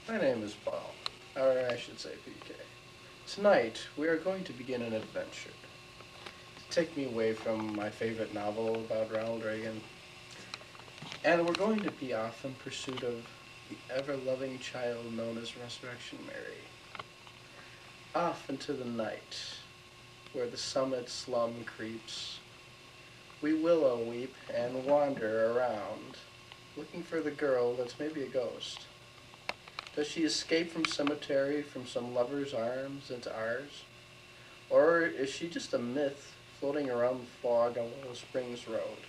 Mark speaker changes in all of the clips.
Speaker 1: My name is Paul, or I should say PK. Tonight, we are going to begin an adventure to take me away from my favorite novel about Ronald Reagan, and we're going to be off in pursuit of the ever-loving child known as Resurrection Mary. Off into the night, where the summit slum creeps, we willow weep and wander around, looking for the girl that's maybe a ghost. Does she escape from cemetery from some lover's arms into ours? Or is she just a myth floating around the fog on Willow Springs Road,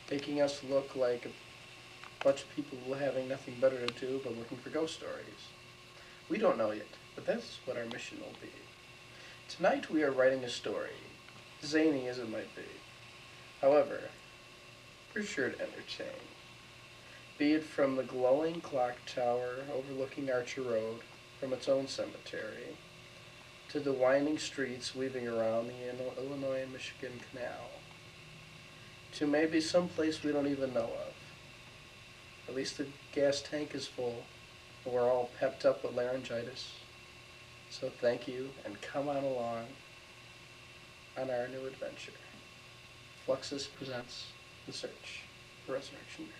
Speaker 1: making us look like a bunch of people having nothing better to do but looking for ghost stories? We don't know yet, but that's what our mission will be. Tonight we are writing a story, zany as it might be. However, we're sure to entertain. Be it from the glowing clock tower overlooking Archer Road from its own cemetery, to the winding streets weaving around the Illinois and Michigan Canal, to maybe some place we don't even know of. At least the gas tank is full, and we're all pepped up with laryngitis. So thank you, and come on along on our new adventure. Fluxus presents The Search for Resurrection Mary.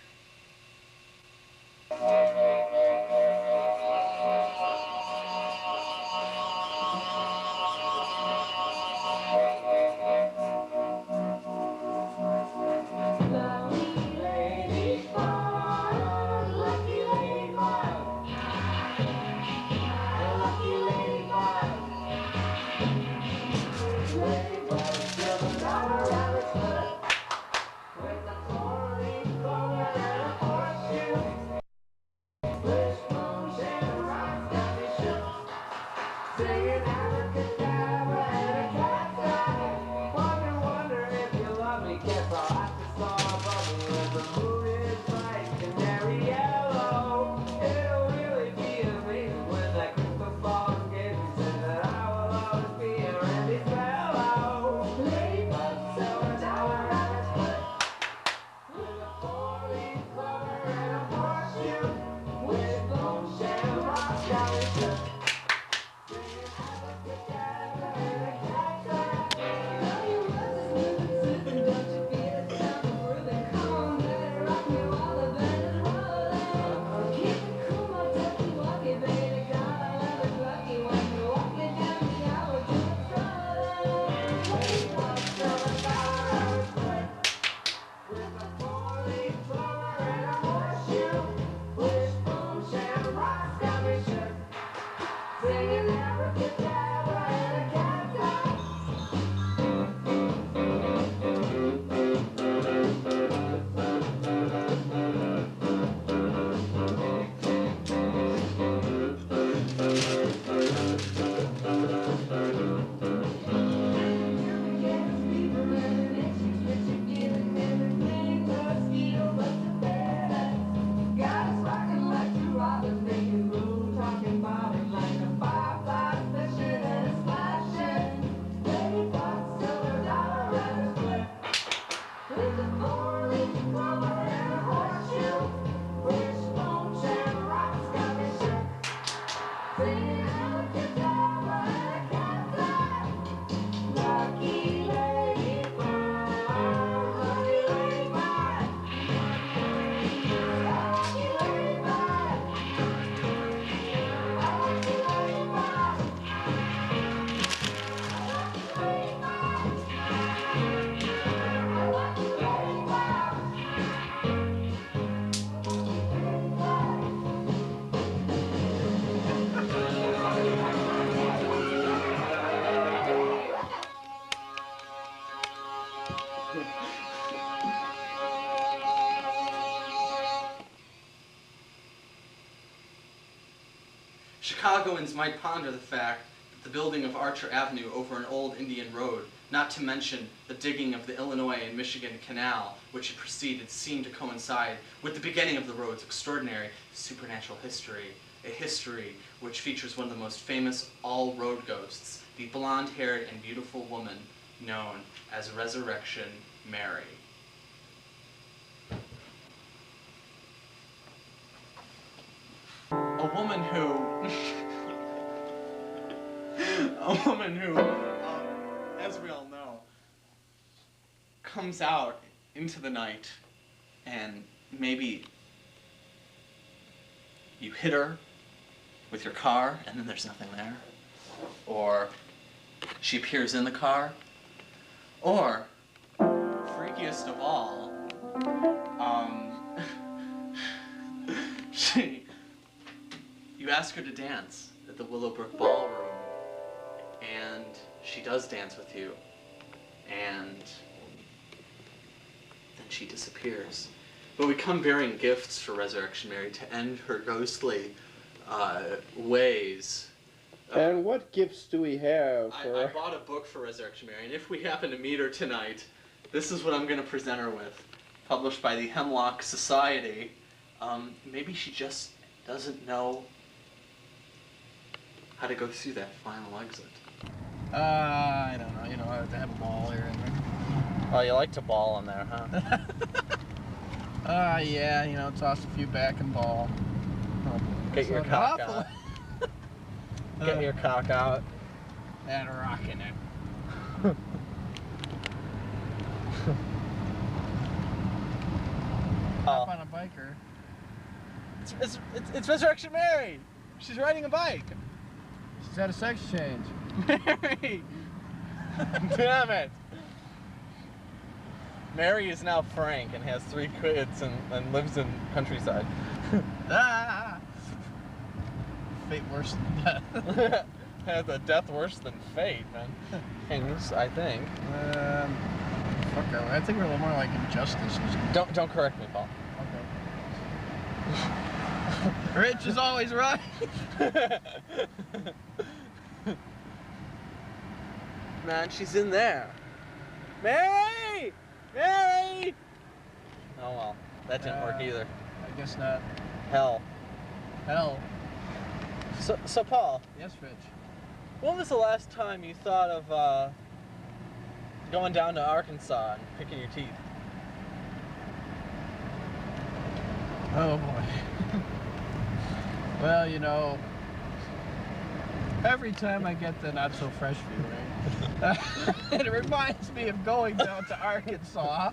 Speaker 2: Chicagoans might ponder the fact that the building of Archer Avenue over an old Indian road, not to mention the digging of the Illinois and Michigan Canal, which it preceded, seemed to coincide with the beginning of the road's extraordinary supernatural history, a history which features one of the most famous all-road ghosts, the blonde-haired and beautiful woman known as Resurrection Mary. as we all know, comes out into the night, and maybe you hit her with your car, and then there's nothing there. Or she appears in the car. Or, freakiest of all, you ask her to dance at the Willowbrook Ballroom, and she does dance with you, and then she disappears. But we come bearing gifts for Resurrection Mary to end her ghostly ways.
Speaker 1: And what gifts do we have for...
Speaker 2: I bought a book for Resurrection Mary, and if we happen to meet her tonight, this is what I'm going to present her with. Published by the Hemlock Society. Maybe she just doesn't know how to go through that final exit.
Speaker 1: I don't know. You know, I have to have a ball here and there.
Speaker 2: Oh, you like to ball in there, huh?
Speaker 1: Yeah, you know, toss a few back and ball.
Speaker 2: Get your cock out. Get your cock out.
Speaker 1: And rocking it. Hop on a biker.
Speaker 2: It's Resurrection Mary! She's riding a bike!
Speaker 1: She's at a sex change.
Speaker 2: Mary! Damn it! Mary is now Frank and has 3 kids and lives in countryside.
Speaker 1: Fate worse than death.
Speaker 2: Has a death worse than fate, man. Things, I think.
Speaker 1: Fuck, I think we're a little more like injustice.
Speaker 2: Don't correct me, Paul.
Speaker 1: Okay. Rich is always right.
Speaker 2: Man, she's in there. Mary! Mary! Oh well, that didn't work either.
Speaker 1: I guess not.
Speaker 2: Hell. So Paul.
Speaker 1: Yes, Rich.
Speaker 2: When was the last time you thought of going down to Arkansas and picking your teeth?
Speaker 1: Oh boy. Well, you know, every time I get the not so fresh feeling, it reminds me of going down to Arkansas.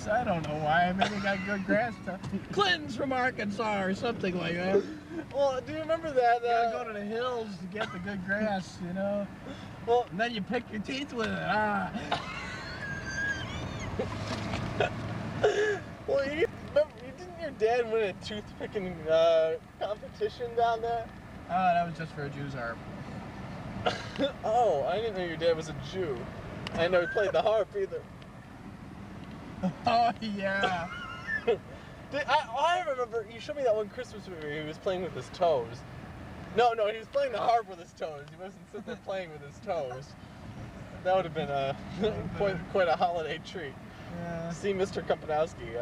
Speaker 1: I don't know why. Maybe got good grass stuff. Clinton's from Arkansas or something like that.
Speaker 2: Well, do you remember that?
Speaker 1: You gotta go to the hills to get the good grass, you know? Well, and then you pick your teeth with it.
Speaker 2: Well, didn't your dad win a tooth-picking competition down there?
Speaker 1: Oh, that was just for a Jew's harp.
Speaker 2: Oh, I didn't know your dad was a Jew. I didn't know he played the harp either.
Speaker 1: Oh, yeah.
Speaker 2: I remember, you showed me that one Christmas movie where he was playing with his toes. No, he was playing the harp with his toes. He wasn't sitting there playing with his toes. That would have been quite a holiday treat.
Speaker 1: Yeah.
Speaker 2: See Mr. Kompanowski.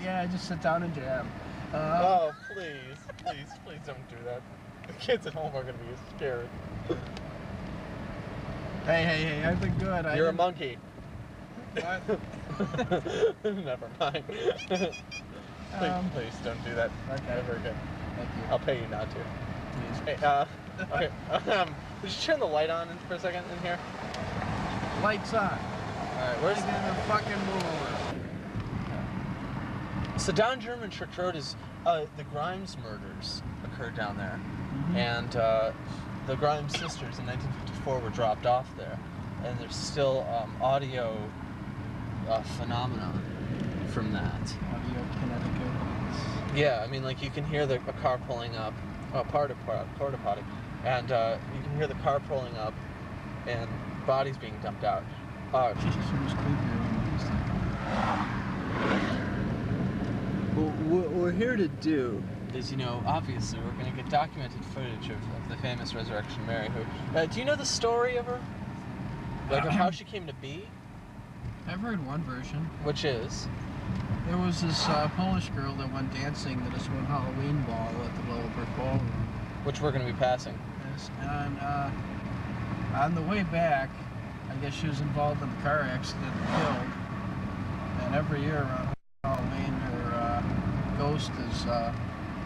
Speaker 1: Yeah, just sit down and jam.
Speaker 2: Oh, please don't do that. The kids at home are going to be scared.
Speaker 1: Hey, I've been good.
Speaker 2: You're a monkey.
Speaker 1: What?
Speaker 2: Never mind. Please don't do that.
Speaker 1: Okay.
Speaker 2: Ever again.
Speaker 1: Thank you.
Speaker 2: I'll pay you not to.
Speaker 1: Please.
Speaker 2: Hey, okay. Would you turn the light on for a second in here?
Speaker 1: Lights on.
Speaker 2: Alright, where's
Speaker 1: the fucking mover?
Speaker 2: So down German Church Road is the Grimes murders occurred down there, and the Grimes sisters in 1954 were dropped off there, and there's still audio phenomenon from that.
Speaker 1: Audio Connecticut.
Speaker 2: Yeah, I mean, like you can hear a car pulling up, porta potty, and you can hear the car pulling up, and bodies being dumped out. What we're here to do is, you know, obviously we're going to get documented footage of the famous Resurrection Mary. Who, do you know the story of her? Like of how she came to be?
Speaker 1: I've heard one version.
Speaker 2: Which is?
Speaker 1: There was this Polish girl that went dancing to this one Halloween ball at the Willowbrook Ballroom.
Speaker 2: Which we're going to be passing.
Speaker 1: Yes, and on the way back, I guess she was involved in a car accident and killed. And every year around Halloween, her ghost is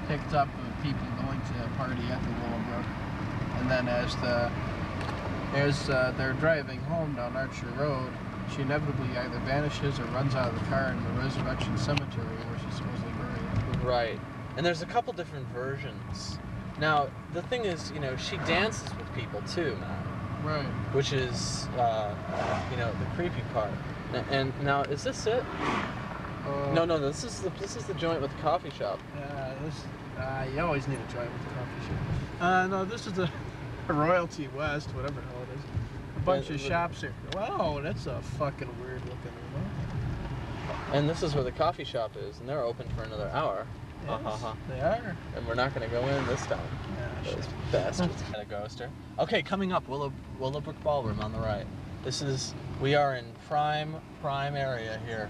Speaker 1: picked up of people going to a party at the Willowbrook, and then as they're driving home down Archer Road, she inevitably either vanishes or runs out of the car in the Resurrection Cemetery where she's supposedly buried.
Speaker 3: Right. And there's a couple different versions. Now, the thing is, you know, she dances with people too, man.
Speaker 1: Right.
Speaker 3: Which is, you know, the creepy part. And now, is this it? No, this is the joint with the coffee shop.
Speaker 1: You always need a joint with the coffee shop. No, this is the Royalty West, whatever the hell it is. A bunch of shops here. Wow, that's a fucking weird looking remote.
Speaker 3: And this is where the coffee shop is, and they're open for another hour.
Speaker 1: Yes, they are.
Speaker 3: And we're not going to go in this time.
Speaker 1: Yeah,
Speaker 3: Those bastards. Got a ghoster. Okay, coming up, Willowbrook Ballroom on the right. We are in prime area here.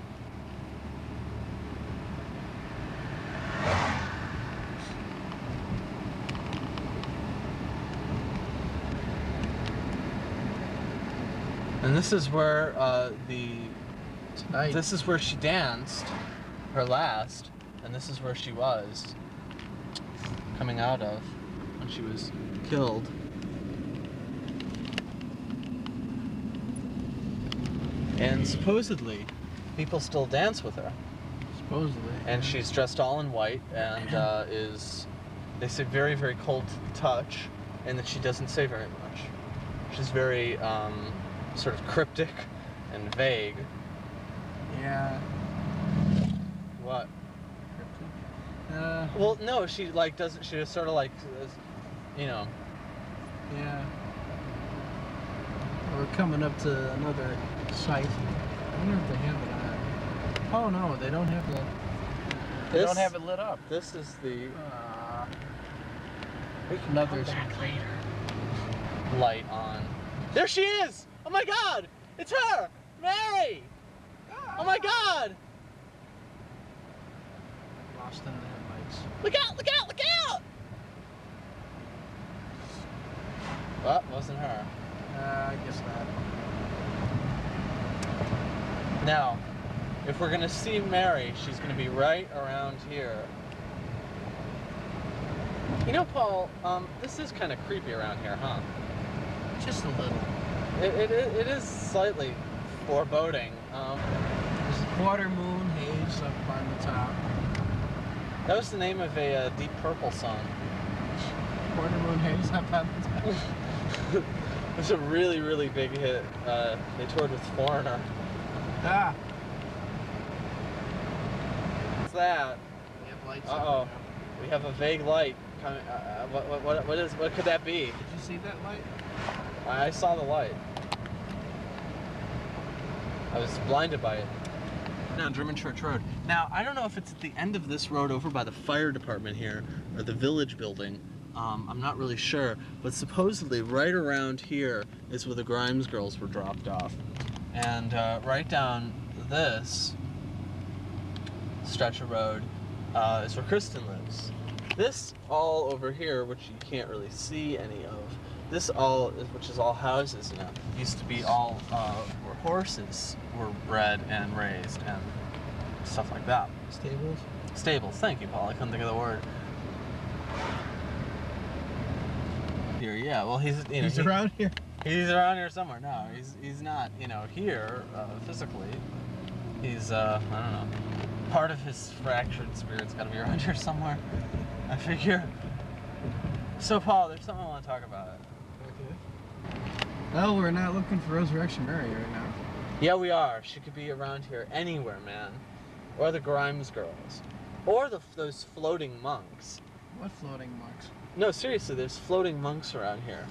Speaker 3: And this is where this is where she danced her last, and this is where she was coming out of when she was killed. And supposedly, people still dance with her.
Speaker 1: Supposedly.
Speaker 3: And she's dressed all in white and they say, very, very cold to the touch, and that she doesn't say very much. She's very sort of cryptic and vague.
Speaker 1: Yeah.
Speaker 3: What? Well, no, she like doesn't. She just sort of like, you know.
Speaker 1: Yeah. We're coming up to another site. I wonder if they have it on. Oh no, they don't have the. They don't have it lit up.
Speaker 3: This is the.
Speaker 1: We can another back later.
Speaker 3: Light on. There she is! Oh my God! It's her! Mary! Oh my God!
Speaker 1: Lost in the headlights.
Speaker 3: Look out! Look out! Look out! Well, wasn't her.
Speaker 1: I guess not.
Speaker 3: Now, if we're gonna see Mary, she's gonna be right around here. You know, Paul, this is kind of creepy around here, huh?
Speaker 1: Just a little.
Speaker 3: It is slightly foreboding.
Speaker 1: There's a quarter moon haze up on the top.
Speaker 3: That was the name of a Deep Purple song.
Speaker 1: Quarter moon haze up on the top.
Speaker 3: It was a really, really big hit. They toured with Foreigner.
Speaker 1: Ah!
Speaker 3: What's that?
Speaker 1: We have lights.
Speaker 3: Uh-oh. We have a vague light coming. What could that be?
Speaker 1: Did you see that light?
Speaker 3: I saw the light. I was blinded by it. Now, German Church Road. Now, I don't know if it's at the end of this road over by the fire department here, or the village building. I'm not really sure, but supposedly right around here is where the Grimes girls were dropped off. And right down this stretch of road is where Kristen lives. This all over here, which you can't really see any of, this all, which is all houses now, used to be all where horses were bred and raised and stuff like that.
Speaker 1: Stables?
Speaker 3: Stables, thank you, Paul. I couldn't think of the word. Here, yeah, well, he's, you know,
Speaker 1: He's around here.
Speaker 3: He's around here somewhere. No, he's not, you know, here physically. He's, I don't know. Part of his fractured spirit's got to be around here somewhere, I figure. So, Paul, there's something I want to talk about.
Speaker 1: Okay. Well, we're not looking for Resurrection Mary right now.
Speaker 3: Yeah, we are. She could be around here anywhere, man. Or the Grimes girls. Or those floating monks.
Speaker 1: What floating monks?
Speaker 3: No, seriously, there's floating monks around here.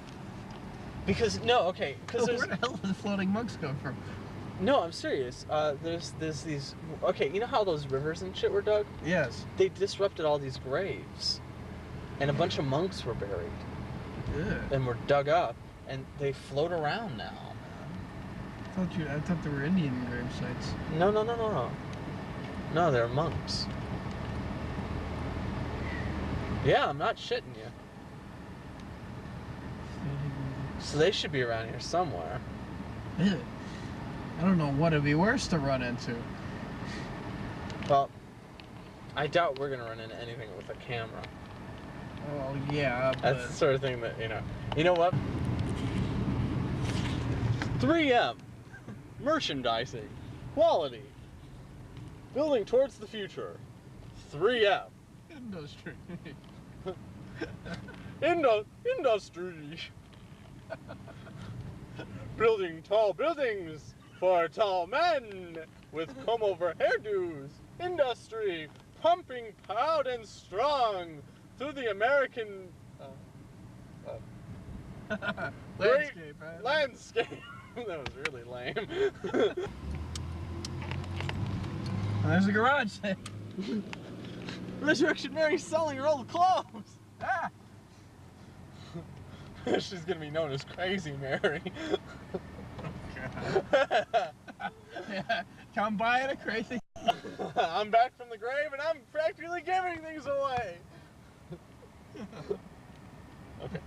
Speaker 3: Because, no, okay, because
Speaker 1: where the hell did the floating monks come from?
Speaker 3: No, I'm serious. There's these, okay, you know how those rivers and shit were dug?
Speaker 1: Yes.
Speaker 3: They disrupted all these graves. And a bunch of monks were buried.
Speaker 1: Yeah.
Speaker 3: And were dug up. And they float around now.
Speaker 1: I thought there were Indian grave sites.
Speaker 3: No. No, they're monks. Yeah, I'm not shitting you. So they should be around here somewhere.
Speaker 1: Yeah. I don't know what would be worse to run into.
Speaker 3: Well, I doubt we're gonna run into anything with a camera.
Speaker 1: Well, yeah, but...
Speaker 3: That's the sort of thing that, You know what? 3M. Merchandising. Quality. Building towards the future. 3M.
Speaker 1: Industry.
Speaker 3: Industry. Building tall buildings for tall men with comb-over hairdos. Industry. Pumping proud and strong through the American
Speaker 1: Landscape, man.
Speaker 3: landscape. That was really lame.
Speaker 1: There's a garage sale.
Speaker 3: Resurrection Mary's selling her old clothes.
Speaker 1: Ah!
Speaker 3: She's gonna be known as Crazy Mary.
Speaker 1: Yeah, come by at a crazy...
Speaker 3: I'm back from the grave and I'm practically giving things away. Okay.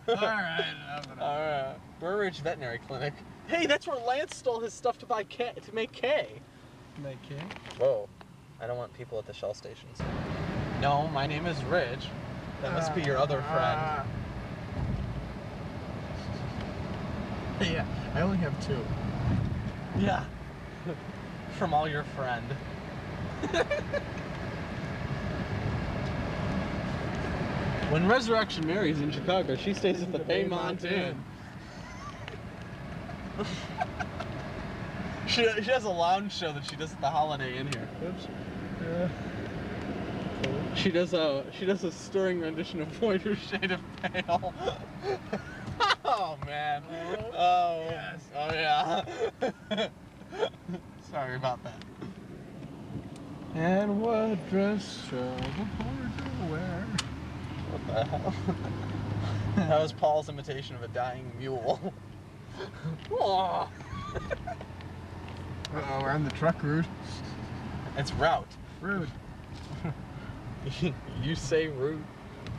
Speaker 1: Alright,
Speaker 3: Alright. Burr Ridge Veterinary Clinic. Hey, that's where Lance stole his stuff to buy K to make K.
Speaker 1: Make K?
Speaker 3: Whoa. I don't want people at the Shell stations. No, my name is Ridge. That must be your other friend.
Speaker 1: Yeah, I only have 2.
Speaker 3: Yeah. From all your friend. When Resurrection Mary's in Chicago, she stays at the Paymont Inn. She has a lounge show that she does at the Holiday Inn here.
Speaker 1: Oops.
Speaker 3: She does a stirring rendition of Voyager Shade of Pale. Oh man. Oh
Speaker 1: Yes.
Speaker 3: Oh yeah. Sorry about that.
Speaker 1: And what dress shall the porter wear?
Speaker 3: What the hell? That was Paul's imitation of a dying mule. Oh.
Speaker 1: Uh-oh, we're on the truck route.
Speaker 3: It's route.
Speaker 1: Rude.
Speaker 3: You say route,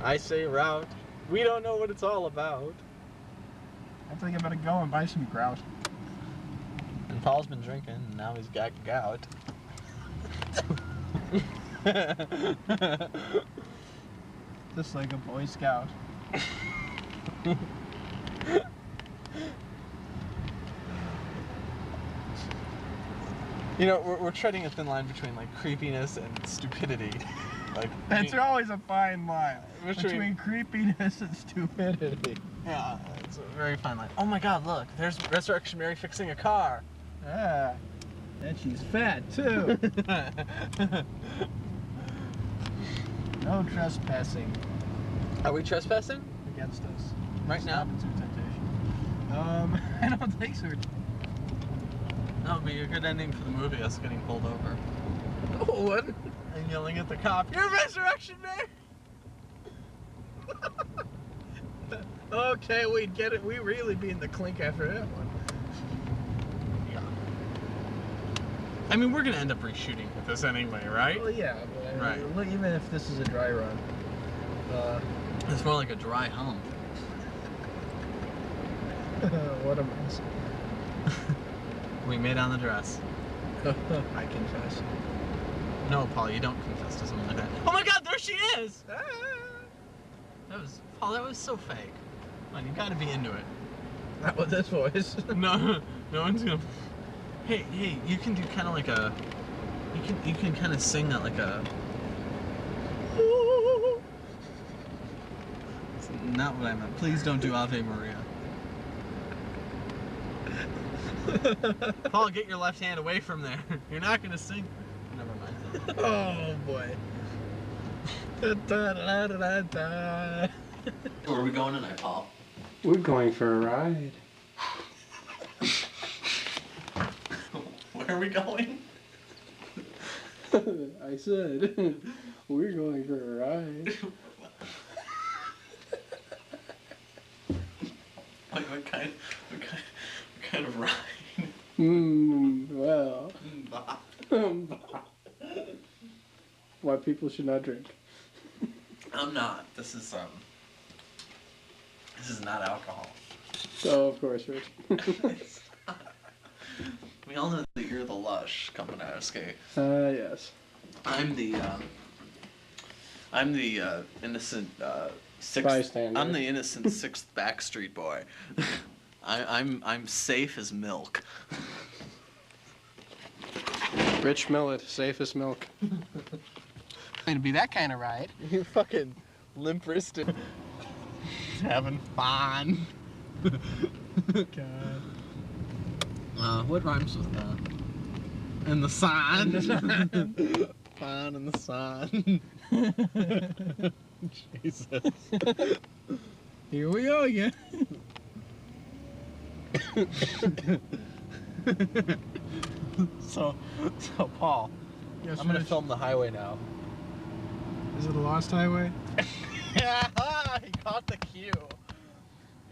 Speaker 3: I say route. We don't know what it's all about.
Speaker 1: I think I better go and buy some grout.
Speaker 3: And Paul's been drinking, and now he's got gout.
Speaker 1: Just like a Boy Scout.
Speaker 3: You know, we're treading a thin line between like creepiness and stupidity. Like
Speaker 1: That's always a fine line.
Speaker 3: Between-
Speaker 1: Between creepiness and stupidity.
Speaker 3: yeah, it's a very fine line. Oh my God! Look, there's Resurrection Mary fixing a car.
Speaker 1: Ah. And she's fat, too. No trespassing
Speaker 3: Are we trespassing
Speaker 1: against us.
Speaker 3: right now?
Speaker 1: Stop it through temptation. I don't think so.
Speaker 3: That would be a good ending for the movie. Us getting pulled over
Speaker 1: Oh, what?
Speaker 3: and yelling at the cop, "You're Resurrection Mary!"
Speaker 1: Okay, we'd get it. We really be in the clink after that one.
Speaker 3: I mean, we're gonna end up reshooting with this anyway, right?
Speaker 1: Well, yeah, but I mean,
Speaker 3: Right.
Speaker 1: look, even if this is a dry run,
Speaker 3: It's more like a dry hump.
Speaker 1: what a mess.
Speaker 3: We made on the dress.
Speaker 1: I confess.
Speaker 3: No, Paul, you don't confess to something like that. Oh my God, there she is!
Speaker 1: Ah.
Speaker 3: That was Paul. That was so fake. Come on, you gotta be into it.
Speaker 1: Not with this voice.
Speaker 3: No, no one's gonna. Hey, you can do kind of like a. You can kind of sing that like a. It's not what I meant. Please don't do Ave Maria. Paul, get your left hand away from there. You're not gonna sing. Never mind.
Speaker 1: Oh boy. Da, da, da, da, da.
Speaker 2: Where are we going tonight, Paul?
Speaker 1: We're going for a ride.
Speaker 2: Where are we going?
Speaker 1: I said, we're going for a ride.
Speaker 2: Like what kind of ride?
Speaker 1: Well.
Speaker 2: Bah.
Speaker 1: Why people should not drink.
Speaker 2: I'm not. This is not alcohol.
Speaker 1: Oh, of course, Rich.
Speaker 2: We all know that you're the lush coming out of skate.
Speaker 1: Yes.
Speaker 3: I'm the innocent sixth.
Speaker 1: Bystander.
Speaker 3: I'm the innocent sixth Backstreet Boy. I'm safe as milk.
Speaker 1: Rich Millett, safest milk.
Speaker 4: Going to be that kind of ride.
Speaker 3: You fucking limp wristed.
Speaker 4: Having fun. God. What rhymes with that? In the sun. Fun in the sun. Jesus. Here we go again. So Paul,
Speaker 5: Yes,
Speaker 4: I'm gonna
Speaker 5: Rich.
Speaker 4: film the highway now.
Speaker 5: Is it a lost highway?
Speaker 4: Yeah, he caught the cue.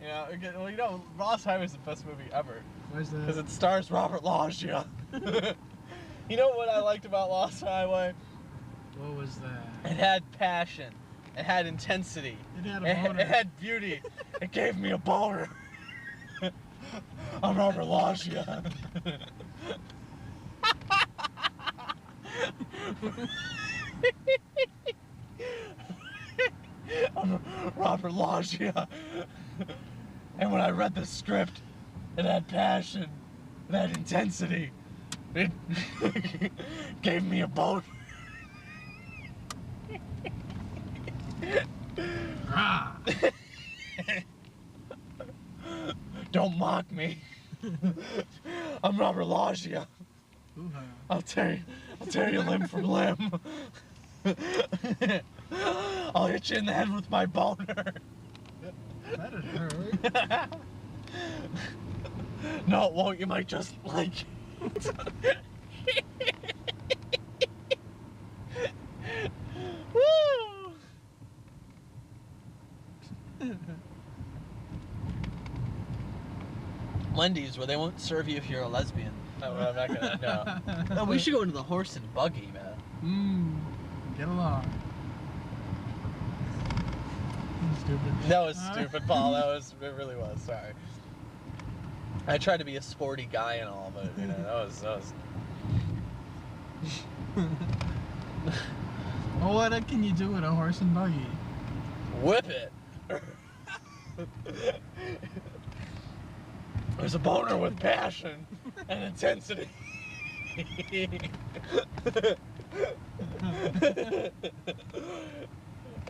Speaker 4: Yeah, okay, well, you know, Lost Highway is the best movie ever
Speaker 5: Why is
Speaker 4: because
Speaker 5: that?
Speaker 4: it stars Robert Loggia. You know what I liked about Lost Highway?
Speaker 5: What was that?
Speaker 4: It had passion. It had intensity.
Speaker 5: It had a
Speaker 4: It
Speaker 5: boner.
Speaker 4: had beauty. It gave me a boner. I'm Robert Loggia. I'm Robert Loggia. And when I read the script, it had passion. It had intensity. It gave me a boner.
Speaker 5: Ah!
Speaker 4: Don't mock me. I'm Robert Loggia.
Speaker 5: Hoo-ha.
Speaker 4: I'll tear you limb from limb. I'll hit you in the head with my boner.
Speaker 5: That'd hurt.
Speaker 4: No, it won't. You might just like it. Woo! Wendy's, where they won't serve you if you're a lesbian. No, I'm not gonna. No. No, we should go into the horse and buggy, man.
Speaker 5: Get along. Stupid.
Speaker 4: That was stupid, Paul. It really was. Sorry. I tried to be a sporty guy and all, but you know, that was.
Speaker 5: Well, what can you do with a horse and buggy?
Speaker 4: Whip it. There's a boner with passion and intensity.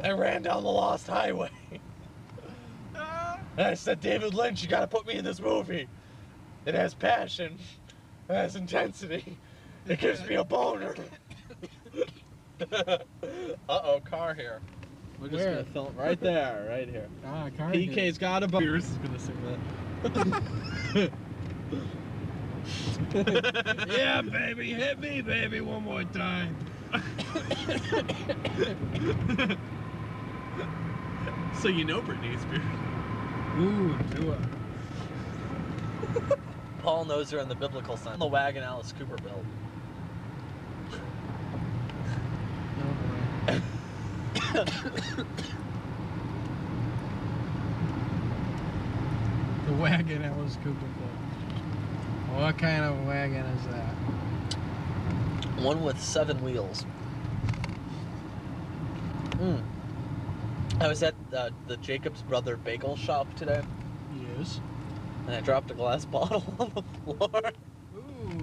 Speaker 4: I ran down the Lost Highway. And I said, David Lynch, you gotta put me in this movie. It has passion. It has intensity. It gives me a boner. Uh-oh, car here. We're just
Speaker 5: Where?
Speaker 4: gonna film right there, right here.
Speaker 5: Ah, car.
Speaker 4: PK's got a boner.
Speaker 5: Pierce is gonna sing that. Yeah, baby, hit me, baby, one more time.
Speaker 3: So you know Britney Spears.
Speaker 5: Ooh, do it.
Speaker 4: Paul knows her in the biblical sense. The wagon Alice Cooper built.
Speaker 5: The wagon Alice Cooper built. What kind of wagon is that?
Speaker 4: One with 7 wheels. I was at the Jacobs Brother Bagel Shop today,
Speaker 5: Yes.
Speaker 4: and I dropped a glass bottle on the floor.
Speaker 5: Ooh.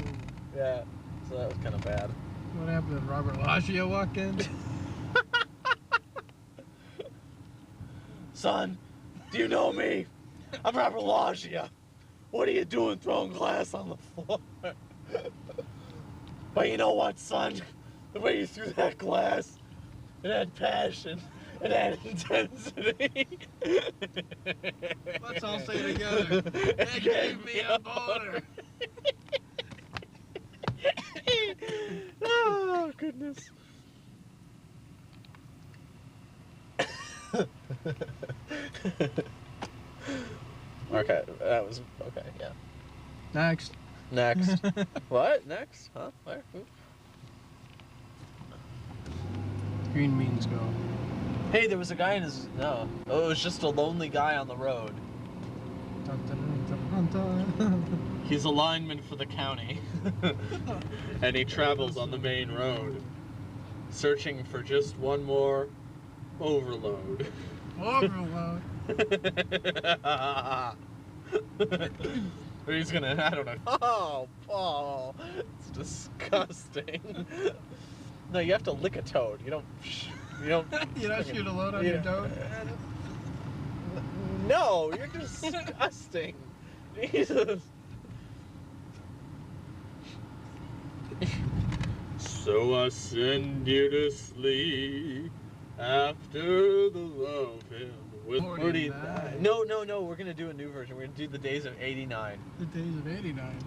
Speaker 4: Yeah, so that was kind of bad.
Speaker 5: What happened? Did Robert Loggia walk in?
Speaker 4: Son, do you know me? I'm Robert Loggia. What are you doing throwing glass on the floor? But you know what, son? The way you threw that glass, it had passion. It had intensity.
Speaker 5: Let's all say it together. It gave me a boner.
Speaker 4: Oh, goodness. Okay, that was okay, yeah.
Speaker 5: Next.
Speaker 4: Next. What? Next? Huh? Where? Who?
Speaker 5: Green means go.
Speaker 4: Hey, there was a guy in his. No. Oh, it was just a lonely guy on the road.
Speaker 5: Dun, dun, dun, dun, dun.
Speaker 3: He's a lineman for the county. And he travels on the main road. searching for just one more overload.
Speaker 5: Overload.
Speaker 3: Or he's gonna, I don't know. Oh, Paul, it's disgusting. No, you have to lick a toad. You don't. You don't.
Speaker 5: You don't shoot a load on your toad?
Speaker 3: No, you're disgusting. Jesus. So I send you to sleep after the love hymn with 49. No, we're gonna do a new version. We're gonna do the days of '89.
Speaker 5: The days of '89.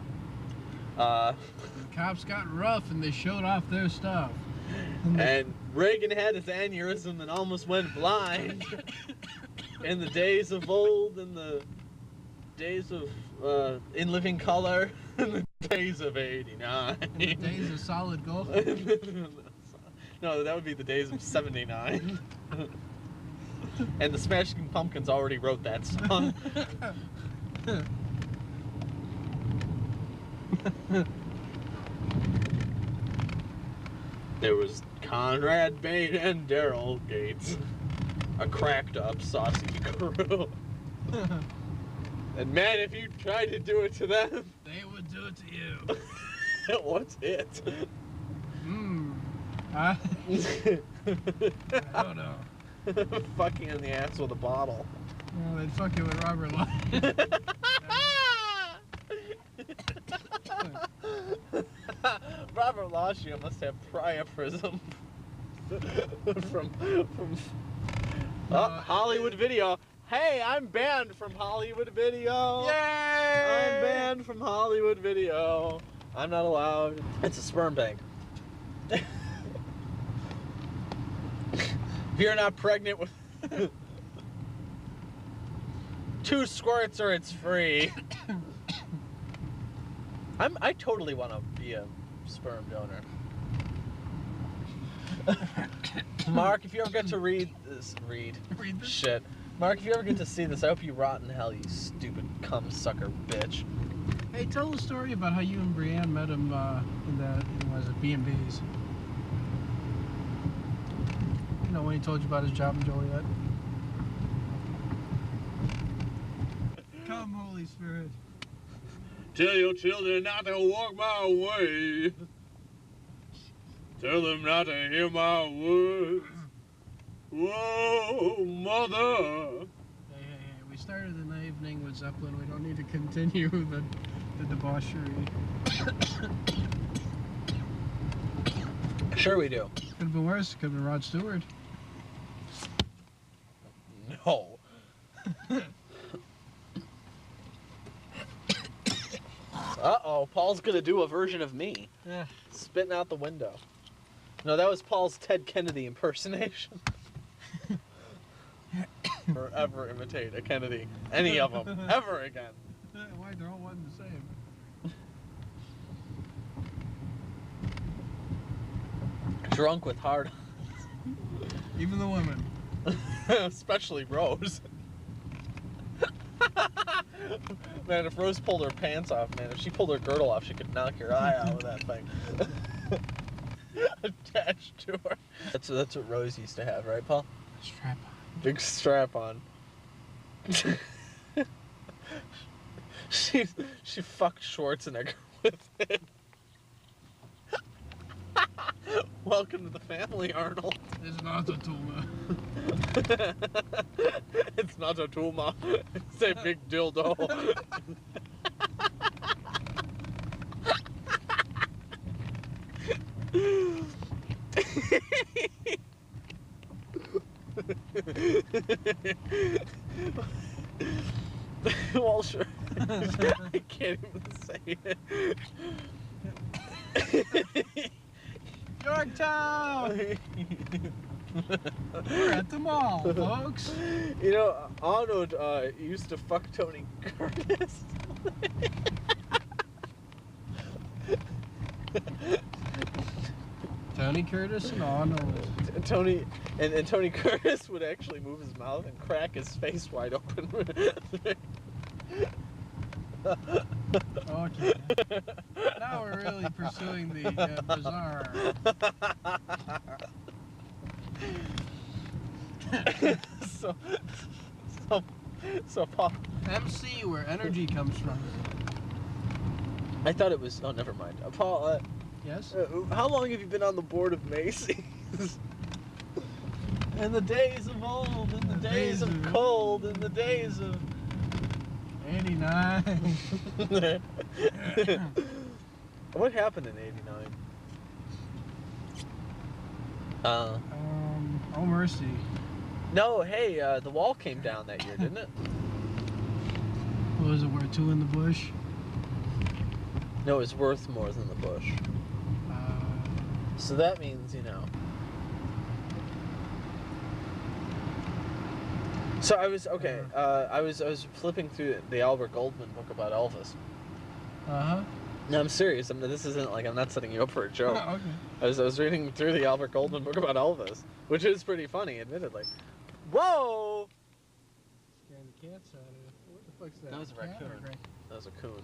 Speaker 3: The
Speaker 5: cops got rough and they showed off their stuff.
Speaker 3: And Reagan had his aneurysm and almost went blind. In the days of old, in the days of In Living Color, in the days of '89.
Speaker 5: In the days of Solid Gold.
Speaker 3: No, that would be the days of '79. And the Smashing Pumpkins already wrote that song. There was Conrad Bain and Daryl Gates, a cracked up, saucy crew. And man, if you tried to do it to them,
Speaker 5: they would do it to you.
Speaker 3: What's it?
Speaker 5: I don't know.
Speaker 3: Fucking in the ass with a bottle.
Speaker 5: Well, they'd fuck you with Robert Lodge.
Speaker 3: Robert Loggia must have priapism from Hollywood Video. Hey, I'm banned from Hollywood Video.
Speaker 5: Yay!
Speaker 3: I'm banned from Hollywood Video. I'm not allowed. It's a sperm bank. If you're not pregnant with 2 squirts or it's free. I totally want to be a sperm donor. Mark, if you ever get to read this. Shit. Mark, if you ever get to see this, I hope you rot in hell, you stupid cum sucker bitch.
Speaker 5: Hey, tell the story about how you and Brienne met him was it B&B's? You know, when he told you about his job in Joliet? Come, Holy Spirit.
Speaker 3: Tell your children not to walk my way. Tell them not to hear my words. Whoa, mother.
Speaker 5: Hey, we started the evening with Zeppelin. We don't need to continue the debauchery.
Speaker 3: Sure we do.
Speaker 5: Could have been worse. Could have been Rod Stewart.
Speaker 3: No. Uh-oh, Paul's gonna do a version of me.
Speaker 5: Yeah.
Speaker 3: Spitting out the window. No, that was Paul's Ted Kennedy impersonation. Or ever imitate a Kennedy. Any of them. Ever again.
Speaker 5: Why? They're all one and the same.
Speaker 3: Drunk with hard.
Speaker 5: Even the women.
Speaker 3: Especially Rose. Man, if Rose pulled her pants off, man, if she pulled her girdle off, she could knock your eye out with that thing. Attached to her. That's what Rose used to have, right, Paul?
Speaker 5: Strap on.
Speaker 3: Big strap on. She fucked Schwarzenegger with it. Welcome to the family, Arnold.
Speaker 5: It's not a tumor.
Speaker 3: It's not a tumor. It's a big dildo. Well, sure. I can't even say it.
Speaker 5: Yorktown! We're at the mall, folks.
Speaker 3: You know, Arnold used to fuck Tony Curtis.
Speaker 5: Tony Curtis and Arnold.
Speaker 3: Tony Curtis would actually move his mouth and crack his face wide open.
Speaker 5: Okay. Now we're really pursuing the bizarre.
Speaker 3: so, so Paul.
Speaker 5: MC, where energy comes from.
Speaker 3: I thought it was. Oh, never mind. Paul,
Speaker 5: Yes?
Speaker 3: how long have you been on the board of Macy's? In the days of old, in the days of cold, in the days of
Speaker 5: 89.
Speaker 3: What happened in '89?
Speaker 5: Oh mercy.
Speaker 3: No, hey, the wall came down that year, didn't it?
Speaker 5: What was it, where two in the bush?
Speaker 3: No, it was worth more than the bush. So that means, you know. So I was okay. I was flipping through the Albert Goldman book about Elvis.
Speaker 5: Uh-huh.
Speaker 3: No, I'm serious. This isn't like I'm not setting you up for a joke.
Speaker 5: Okay.
Speaker 3: I was reading through the Albert Goldman book about Elvis, which is pretty funny, admittedly. Whoa!
Speaker 5: Scaring the cats out of it. What the fuck's that?
Speaker 3: That was a
Speaker 5: Cat or
Speaker 3: raccoon.
Speaker 5: gray?
Speaker 3: That was a coon.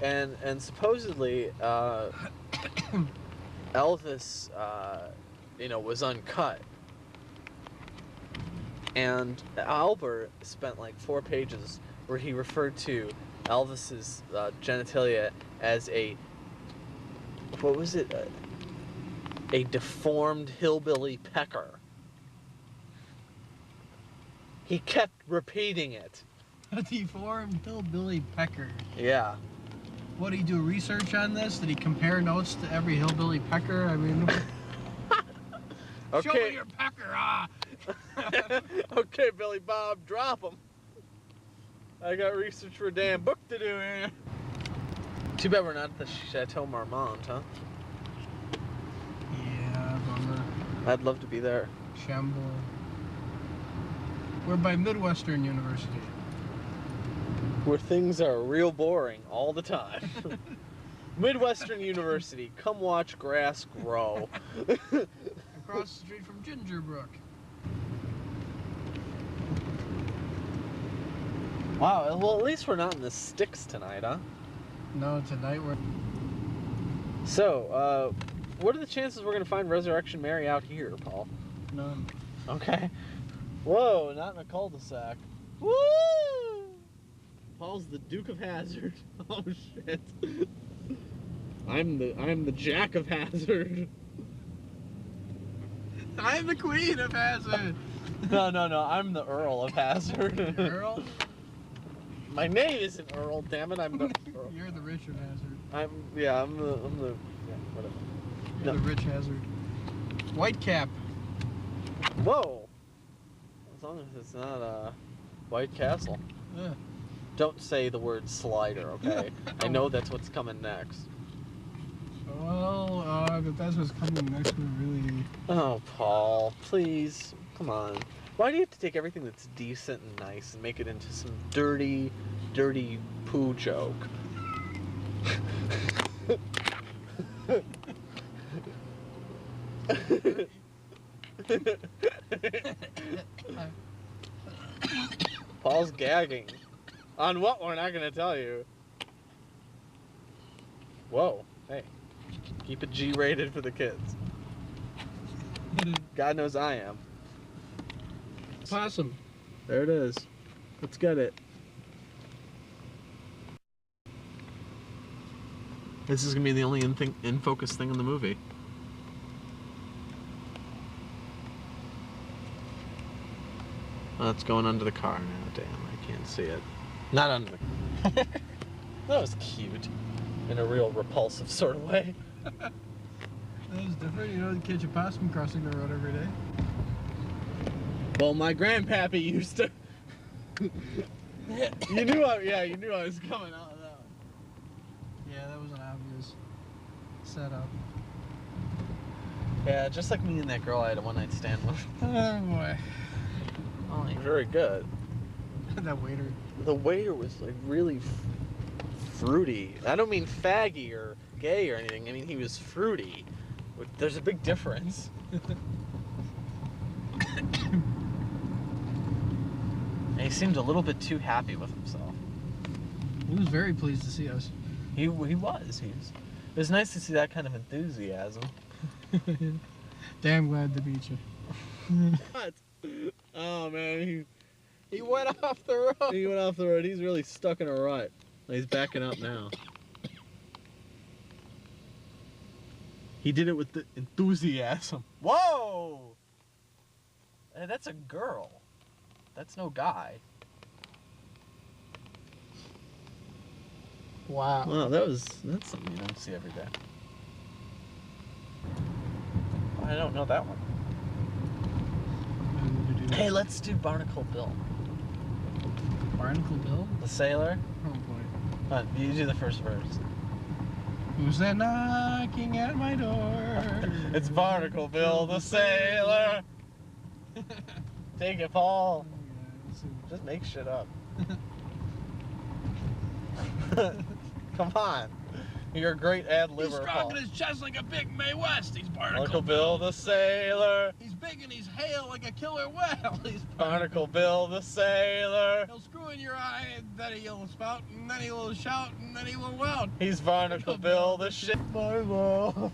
Speaker 3: And supposedly Elvis, was uncut. And Albert spent like 4 pages where he referred to Elvis's genitalia as a, what was it? A deformed hillbilly pecker. He kept repeating it.
Speaker 5: A deformed hillbilly pecker.
Speaker 3: Yeah.
Speaker 5: What, did he do research on this? Did he compare notes to every hillbilly pecker? I mean...
Speaker 3: Okay.
Speaker 5: Show me your pecker, ah!
Speaker 3: Okay, Billy Bob, drop him. I got research for a damn book to do here. Too bad we're not at the Chateau Marmont, huh?
Speaker 5: Yeah, bummer.
Speaker 3: I'd love to be there.
Speaker 5: Shamble. We're by Midwestern University.
Speaker 3: Where things are real boring all the time. Midwestern University, come watch grass grow.
Speaker 5: Across the street from Gingerbrook.
Speaker 3: Wow, well at least we're not in the sticks tonight, huh?
Speaker 5: No, tonight we're...
Speaker 3: So, what are the chances we're going to find Resurrection Mary out here, Paul?
Speaker 5: None.
Speaker 3: Okay. Whoa, not in a cul-de-sac. Woo! Paul's the Duke of Hazard. Oh shit. I'm the Jack of Hazard.
Speaker 5: I'm the Queen of Hazard!
Speaker 3: No, I'm the Earl of Hazard.
Speaker 5: Earl?
Speaker 3: My name isn't Earl, damn it, I'm the Earl.
Speaker 5: You're the Richard Hazard.
Speaker 3: I'm the, yeah, whatever.
Speaker 5: You're the Rich Hazard. Whitecap.
Speaker 3: Whoa! As long as it's not, White Castle.
Speaker 5: Yeah.
Speaker 3: Don't say the word slider, okay? I know that's what's coming next.
Speaker 5: Well, if that's what's coming next, we really...
Speaker 3: Oh, Paul, please, come on. Why do you have to take everything that's decent and nice and make it into some dirty, dirty poo joke? Paul's gagging. On what? We're not gonna tell you. Whoa, hey. Keep it G-rated for the kids. God knows I am.
Speaker 5: Possum.
Speaker 3: There it is. Let's get it. This is gonna be the only in focus thing in the movie. Oh, it's going under the car now. Damn, I can't see it. Not under the... That was cute. In a real repulsive sort of way.
Speaker 5: That was different. You don't catch a possum crossing the road every day.
Speaker 3: Well, my grandpappy used to. You knew I was coming out of that one.
Speaker 5: Yeah, that was an obvious setup.
Speaker 3: Yeah, just like me and that girl I had a one-night stand with.
Speaker 5: Oh boy.
Speaker 3: Oh, very good.
Speaker 5: That waiter.
Speaker 3: The waiter was like really fruity. I don't mean faggy or gay or anything. I mean he was fruity. There's a big difference. And he seemed a little bit too happy with himself.
Speaker 5: He was very pleased to see us.
Speaker 3: He was. It was nice to see that kind of enthusiasm.
Speaker 5: Damn glad to meet you.
Speaker 3: What? Oh man,
Speaker 5: He went off the road.
Speaker 3: he went off the road. He's really stuck in a rut. He's backing up now. He did it with the enthusiasm. Whoa! Hey, that's a girl. That's no guy.
Speaker 5: Wow.
Speaker 3: Wow, that's something you don't see every day. I don't know that one. Hey, let's do Barnacle Bill.
Speaker 5: Barnacle Bill?
Speaker 3: The sailor.
Speaker 5: Oh boy.
Speaker 3: Come on, you do the first verse.
Speaker 5: Who's that knocking at my door?
Speaker 3: It's Barnacle Bill the sailor. Take it, Paul.
Speaker 5: Oh, yeah, let's see.
Speaker 3: Just make shit up. Come on. You're a great ad-libber,
Speaker 5: He's
Speaker 3: Paul.
Speaker 5: rocking his chest like a big May West. He's Barnacle
Speaker 3: Barnacle Bill the sailor.
Speaker 5: He's big and he's hale like a killer whale. He's
Speaker 3: Barnacle Bill the sailor.
Speaker 5: He'll screw in your eye, and then he'll spout, and then he'll shout, and then he will welt.
Speaker 3: He's Barnacle Bill the shit. My love,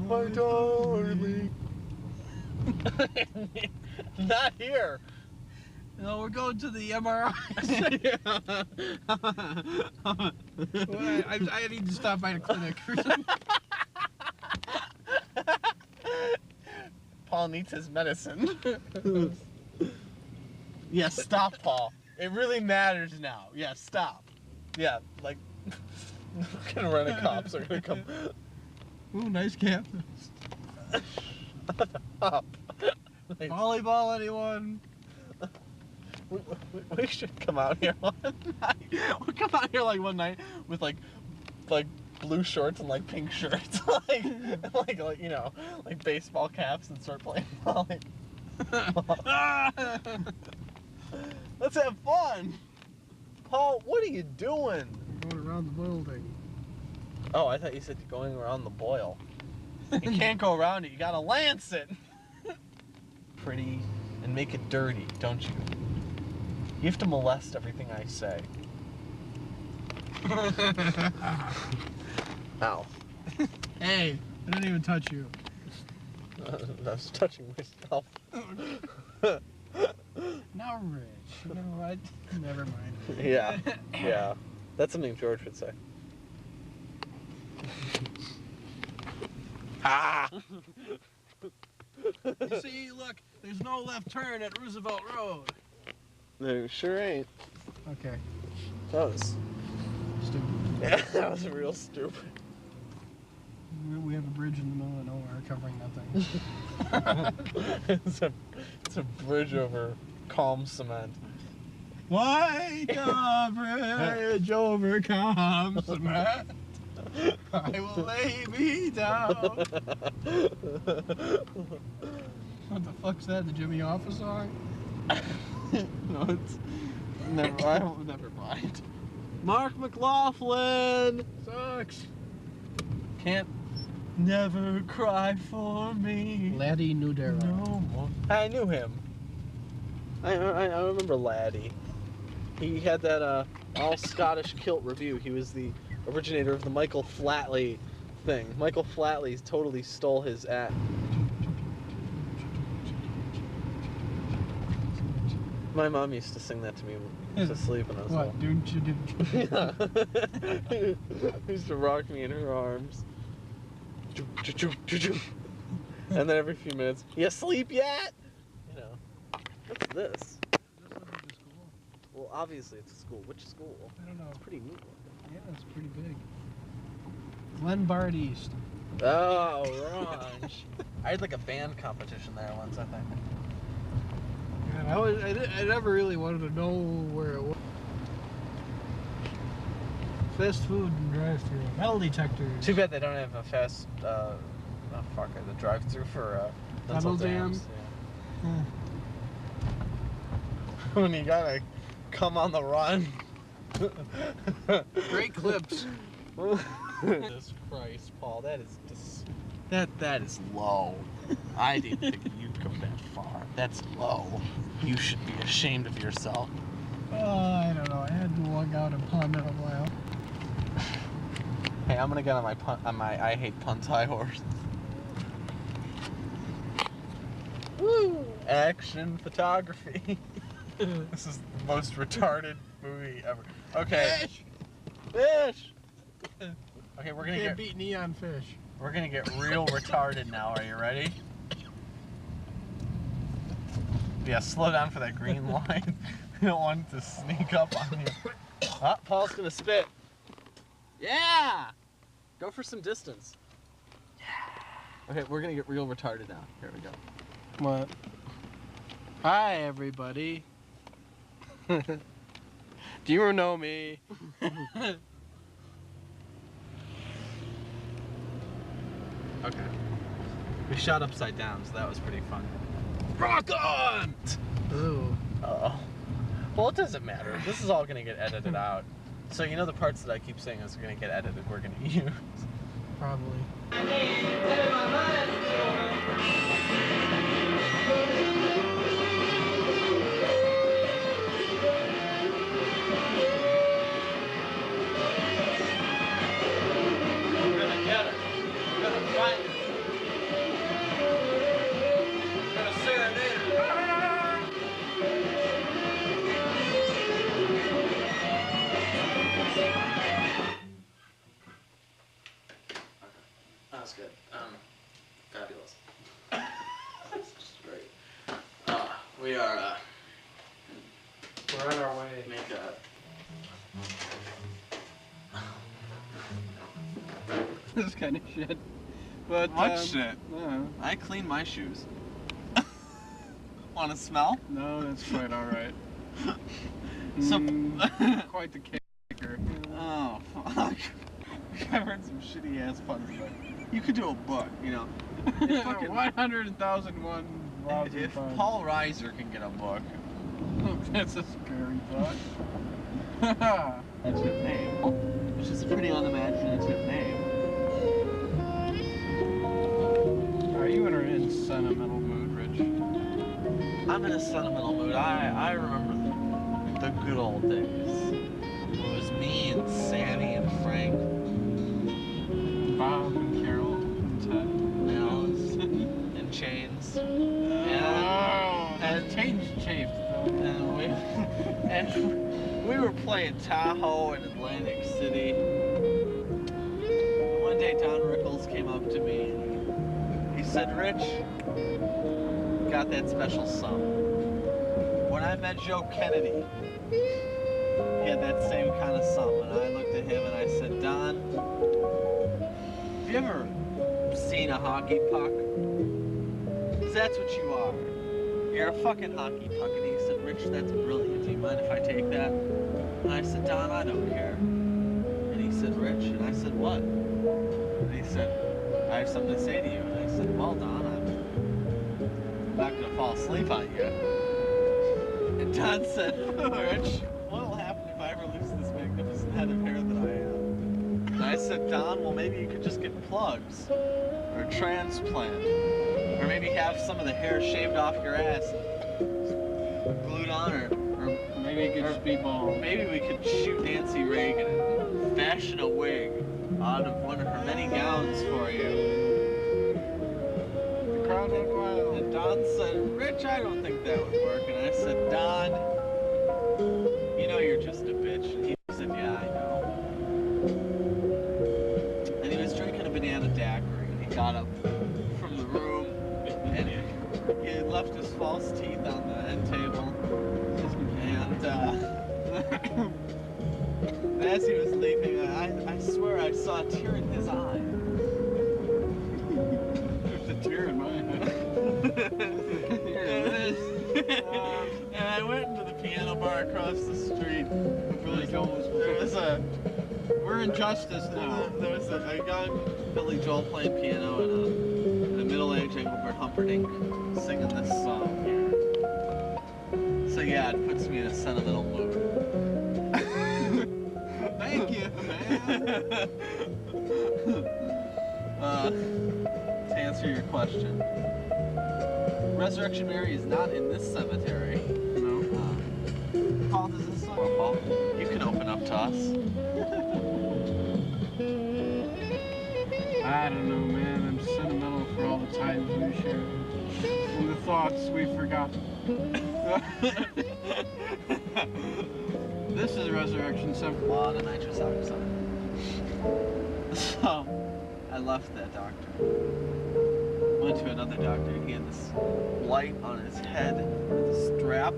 Speaker 3: my darling. Not here.
Speaker 5: No, we're going to the MRI. Well, I need to stop by the clinic.
Speaker 3: Paul needs his medicine. Yeah, stop, Paul. It really matters now. Yeah, stop. Yeah, like, gonna run a cops are gonna come.
Speaker 5: Ooh, nice cap.
Speaker 3: Up. Like,
Speaker 5: Volleyball, anyone?
Speaker 3: we should come out here one night. We'll come out here like one night with like blue shorts and like pink shirts, like you know, like baseball caps and start playing volley. Let's have fun. Paul, what are you doing?
Speaker 5: Going around the building.
Speaker 3: Oh, I thought you said you're going around the boil. You can't go around it. You gotta lance it. Pretty and make it dirty, don't you? You have to molest everything I say. Ow.
Speaker 5: Hey, I didn't even touch you.
Speaker 3: I was touching myself.
Speaker 5: Now, Rich. You know what? Never mind.
Speaker 3: Yeah, yeah. That's something George would say. Ah!
Speaker 5: You see, look, there's no left turn at Roosevelt Road.
Speaker 3: No, sure ain't.
Speaker 5: Okay.
Speaker 3: That was...
Speaker 5: Stupid.
Speaker 3: Yeah, that was real stupid.
Speaker 5: We have a bridge in the middle of nowhere covering nothing.
Speaker 3: It's a bridge over calm cement.
Speaker 5: Like a bridge over calm cement, I will lay me down. What the fuck's that? The Jimmy Hoffa song?
Speaker 3: No, it's never mind. Mark McLaughlin
Speaker 5: Sucks.
Speaker 3: can't never cry for me.
Speaker 5: Laddie Nudera.
Speaker 3: No more. I knew him. I remember Laddie. He had that all Scottish kilt review. He was the originator of the Michael Flatley thing. Michael Flatley totally stole his act. My mom used to sing that to me when I was asleep when I was
Speaker 5: What?
Speaker 3: little.
Speaker 5: Yeah.
Speaker 3: She used to rock me in her arms. And then every few minutes, you asleep yet? You know, what's this? Well, obviously it's a school. Which school?
Speaker 5: I don't know.
Speaker 3: It's pretty neat looking.
Speaker 5: Yeah, it's pretty big. Glenbard East.
Speaker 3: Oh, Ron. I had like a band competition there once, I think.
Speaker 5: Yeah, I never really wanted to know where it was. Fast food and drive-through. Metal detectors.
Speaker 3: Too bad they don't have a fast, the drive-through for
Speaker 5: Tunnel
Speaker 3: dental dams.
Speaker 5: jam?
Speaker 3: Yeah. When you gotta come on the run.
Speaker 5: Great clips.
Speaker 3: Jesus Christ, Paul, that is that is low. I didn't think you'd go that far. That's low. You should be ashamed of yourself.
Speaker 5: I don't know. I had to lug out a pun in a while.
Speaker 3: Hey, I'm gonna get on my I hate puns high horse. Woo! Action photography. This is the most retarded movie ever. Okay.
Speaker 5: Fish!
Speaker 3: Fish! Okay, we're gonna
Speaker 5: Can't
Speaker 3: get
Speaker 5: beat neon fish.
Speaker 3: we're gonna get real retarded now. Are you ready? Yeah, slow down for that green line. You don't want it to sneak up on you. Ah, Paul's gonna spit. Yeah! Go for some distance. Yeah. Okay, we're gonna get real retarded now. Here we go.
Speaker 5: What? Hi, everybody. Do you know me?
Speaker 3: Okay. We shot upside down, so that was pretty fun. Rock on!
Speaker 5: Ooh.
Speaker 3: Uh-oh. Well, it doesn't matter. This is all gonna get edited out. So you know the parts that I keep saying is gonna get edited, we're gonna use.
Speaker 5: Probably.
Speaker 3: We're gonna get her. We're gonna find her. We're gonna serenade her. That was good. Fabulous. This is great. We are,
Speaker 5: We're on our way.
Speaker 3: make a...
Speaker 5: This kind of shit. But,
Speaker 3: What shit?
Speaker 5: No,
Speaker 3: I clean my shoes. Wanna smell?
Speaker 5: no, that's quite alright.
Speaker 3: So...
Speaker 5: Quite the kicker.
Speaker 3: Oh, fuck. I've heard some shitty ass puns, but you could do a book, you know. If fucking-
Speaker 5: 100,001 Rob's
Speaker 3: If
Speaker 5: puns.
Speaker 3: Paul Reiser can get a book,
Speaker 5: That's a scary thought.
Speaker 3: that's his name. Which is a pretty unimaginative name.
Speaker 5: Are you in or in sentimental mood, Rich?
Speaker 3: I'm in a sentimental mood. I remember the good old days. It was me and Sammy and Frank
Speaker 5: Bob and Carol and Ted.
Speaker 3: and Alice and Chains.
Speaker 5: And changed shapes.
Speaker 3: And we were playing Tahoe in Atlantic City. One day Don Rickles came up to me and he said, Rich, got that special sum. When I met Joe Kennedy, he had that same kind of sum. And I looked at him and I said, Don, have you ever seen a hockey puck? 'Cause that's what you are. You're a fucking hockey puck. And he said, Rich, that's brilliant. Do you mind if I take that? And I said, Don, I don't care. And he said, Rich. And I said, what? And he said, I have something to say to you. And I said, well, Don, I'm not going to fall asleep on you. And Don said, Rich, what'll happen if I ever lose this magnificent head of hair that I am? And I said, Don, well, maybe you could just get plugs or a transplant. Or maybe have some of the hair shaved off your ass and glued on, or
Speaker 5: Maybe it could just be bald.
Speaker 3: maybe we could shoot Nancy Reagan and fashion a wig out of one of her many gowns for you.
Speaker 5: The crowd went wild.
Speaker 3: And Don said, Rich, I don't think that would work. And I said, Don, you know you're just a bitch. And he said, yeah, I know. And he was drinking a banana daiquiri, and he got up from the room, and he had left his false teeth on the end table. And as he was leaving, I swear I saw a tear in his eye.
Speaker 5: There's a tear in my eye.
Speaker 3: And I went into the piano bar across the street.
Speaker 5: Billy Joel's.
Speaker 3: There was a
Speaker 5: We're in justice now.
Speaker 3: there was a young Billy Joel playing piano and a middle-aged Engelbert Humperdinck singing this song here. So yeah, it puts me in a sentimental mood.
Speaker 5: Thank you, man.
Speaker 3: To answer your question, Resurrection Mary is not in this cemetery.
Speaker 5: No.
Speaker 3: Paul does this softball? You can open up to us.
Speaker 5: I don't know, man. I'm sentimental for all the times we shared and the thoughts we forgot. This is Resurrection 7.
Speaker 3: A lot of nitrous oxide. So, I left that doctor. Went to another doctor. He had this light on his head with a strap,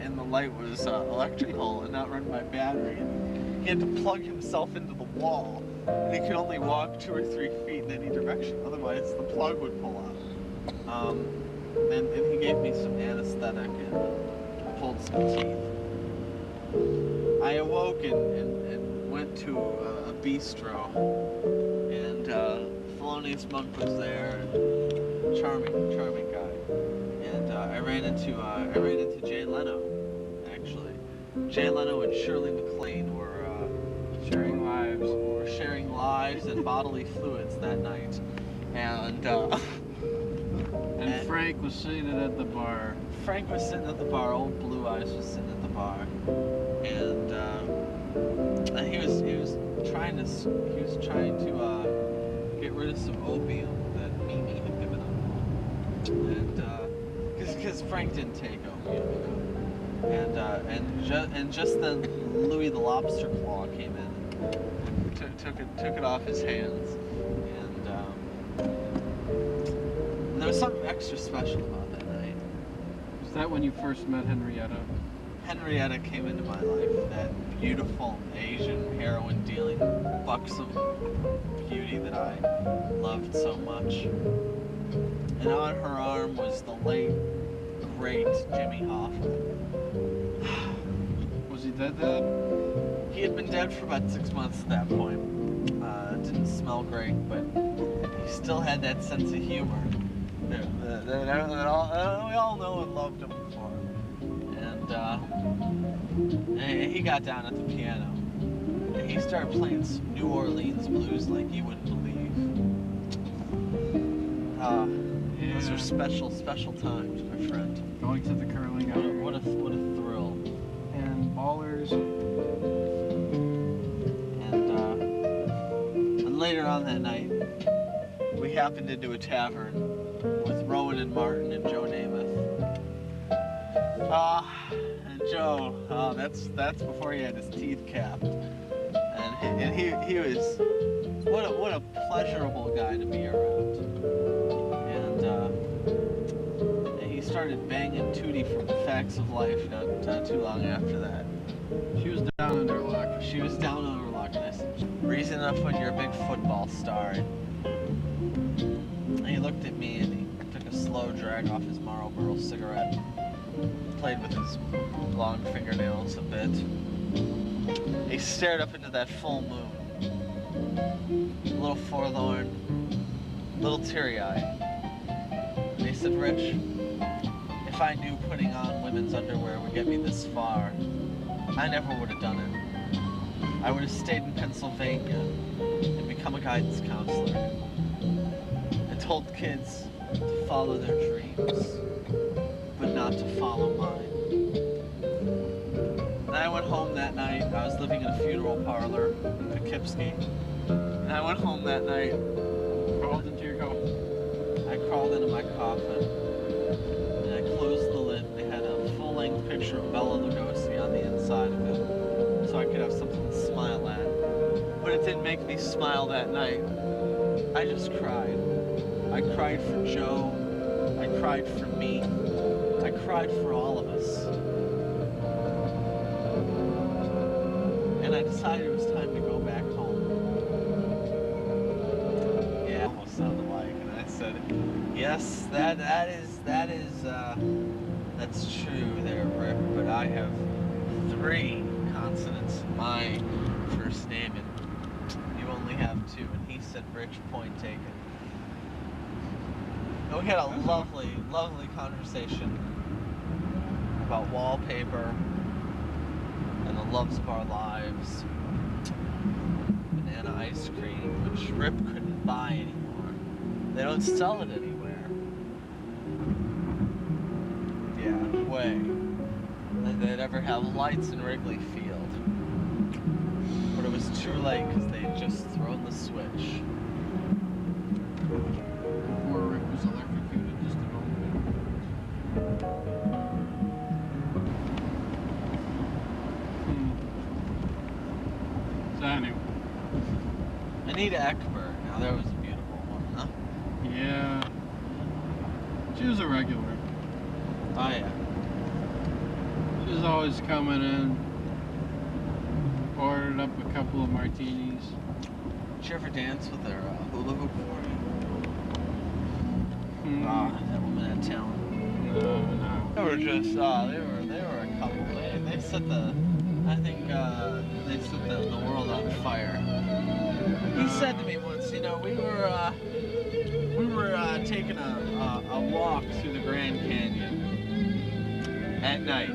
Speaker 3: and the light was electrical and not run by battery. And he had to plug himself into the wall, and he could only walk 2 or 3 feet in any direction. Otherwise, the plug would pull out. And he gave me some anesthetic and pulled some teeth. I awoke and went to a bistro, and Thelonious Monk was there, and charming guy. And I ran into Jay Leno, actually. Jay Leno and Shirley MacLaine were sharing lives and bodily fluids that night, and
Speaker 5: Frank was seated at the bar.
Speaker 3: Frank was sitting at the bar. Old Blue Eyes was sitting at the bar, and he was trying to get rid of some opium that Mimi had given him, and because Frank didn't take opium, you know, and just then Louis the Lobster Claw came in and took it off his hands, and there was something extra special about that night.
Speaker 5: Was that when you first met Henrietta?
Speaker 3: Henrietta came into my life, that beautiful Asian heroin-dealing, buxom beauty that I loved so much. And on her arm was the late, great Jimmy Hoffa.
Speaker 5: Was he dead?
Speaker 3: He had been dead for about 6 months at that point. Didn't smell great, but he still had that sense of humor that we all know and loved him for. And he got down at the piano, and he started playing some New Orleans blues like you wouldn't believe. Those were special times, my friend.
Speaker 5: Going to the curling iron.
Speaker 3: What a thrill.
Speaker 5: And ballers.
Speaker 3: And later on that night, we happened into a tavern with Rowan and Martin and Joe Namath. And Joe, that's before he had his teeth capped, and he was what a pleasurable guy to be around, and he started banging Tootie from the Facts of Life not too long after that.
Speaker 5: She was down on her luck.
Speaker 3: She was down on her luck, and I said, reason enough when you're a big football star. And he looked at me and he took a slow drag off his Marlboro cigarette. Played with his long fingernails a bit. He stared up into that full moon. A little forlorn, a little teary-eyed. And he said, Rich, if I knew putting on women's underwear would get me this far, I never would have done it. I would have stayed in Pennsylvania and become a guidance counselor and told kids to follow their dreams, but not to follow mine. And I went home that night. I was living in a funeral parlor in Poughkeepsie. And I went home that night.
Speaker 5: Crawled into your coffin.
Speaker 3: I crawled into my coffin. And I closed the lid. They had a full-length picture of Bela Lugosi on the inside of it, so I could have something to smile at. But it didn't make me smile that night. I just cried. I cried for Joe. I cried for me. I cried for all of us. And I decided it was time to go back home. Yeah, almost sounded like, and I said, yes, that's true there, Rip, but I have 3 consonants in my first name, and you only have 2. And he said, Rich, point taken. And we had a lovely, lovely conversation about wallpaper and the loves of our lives. Banana ice cream, which Rip couldn't buy anymore. They don't sell it anywhere. Yeah, way. And they'd ever have lights in Wrigley Field. But it was too late because they'd just thrown the switch.
Speaker 5: Before Rick was electrocuted just a moment ago. So anyway.
Speaker 3: Anita Ekberg. Now that was a beautiful one, huh?
Speaker 5: Yeah. She was a regular.
Speaker 3: Oh yeah.
Speaker 5: She was always coming in. Ordered up a couple of martinis.
Speaker 3: Did you ever dance with her hula hoop party?
Speaker 5: Hmm.
Speaker 3: Ah, that woman had talent.
Speaker 5: No.
Speaker 3: They were just, they were a couple. They set the, I think, they set the world on fire. He said to me once, you know, we were taking a walk through the Grand Canyon at night,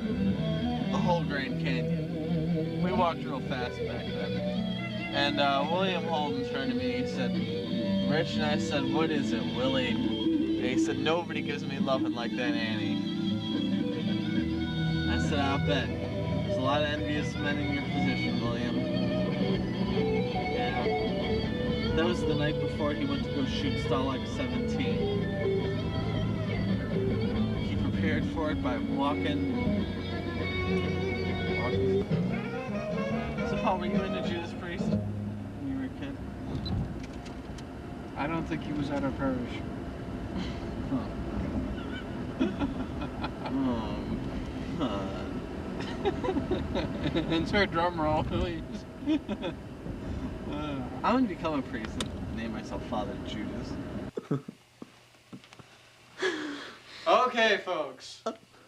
Speaker 3: the whole Grand Canyon. We walked real fast back then. And William Holden turned to me, he said, Rich, and I said, what is it, Willie? And he said, nobody gives me loving like that Annie. I said, I'll bet. There's a lot of envious men in your position, William. Yeah. That was the night before he went to go shoot Starlight 17. He prepared for it by walking. So Paul, were you into Judas Priest when you were a kid?
Speaker 5: I don't think he was at our parish. Insert drum roll, please.
Speaker 3: I'm gonna become a priest and name myself Father Judas.
Speaker 5: Okay, folks.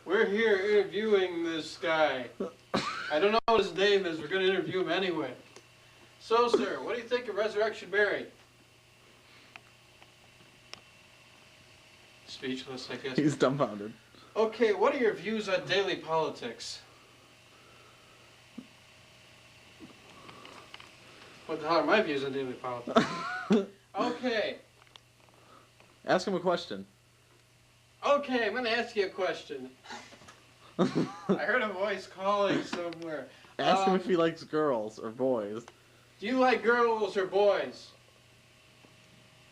Speaker 5: We're here interviewing this guy. I don't know what his name is. We're going to interview him anyway. So, sir, what do you think of Resurrection Mary? Speechless, I guess.
Speaker 3: He's dumbfounded.
Speaker 5: Okay, what are your views on daily politics? What the hell are my views on daily politics? Okay.
Speaker 3: Ask him a question.
Speaker 5: Okay, I'm going to ask you a question. I heard a voice calling somewhere.
Speaker 3: Ask him if he likes girls or boys.
Speaker 5: Do you like girls or boys?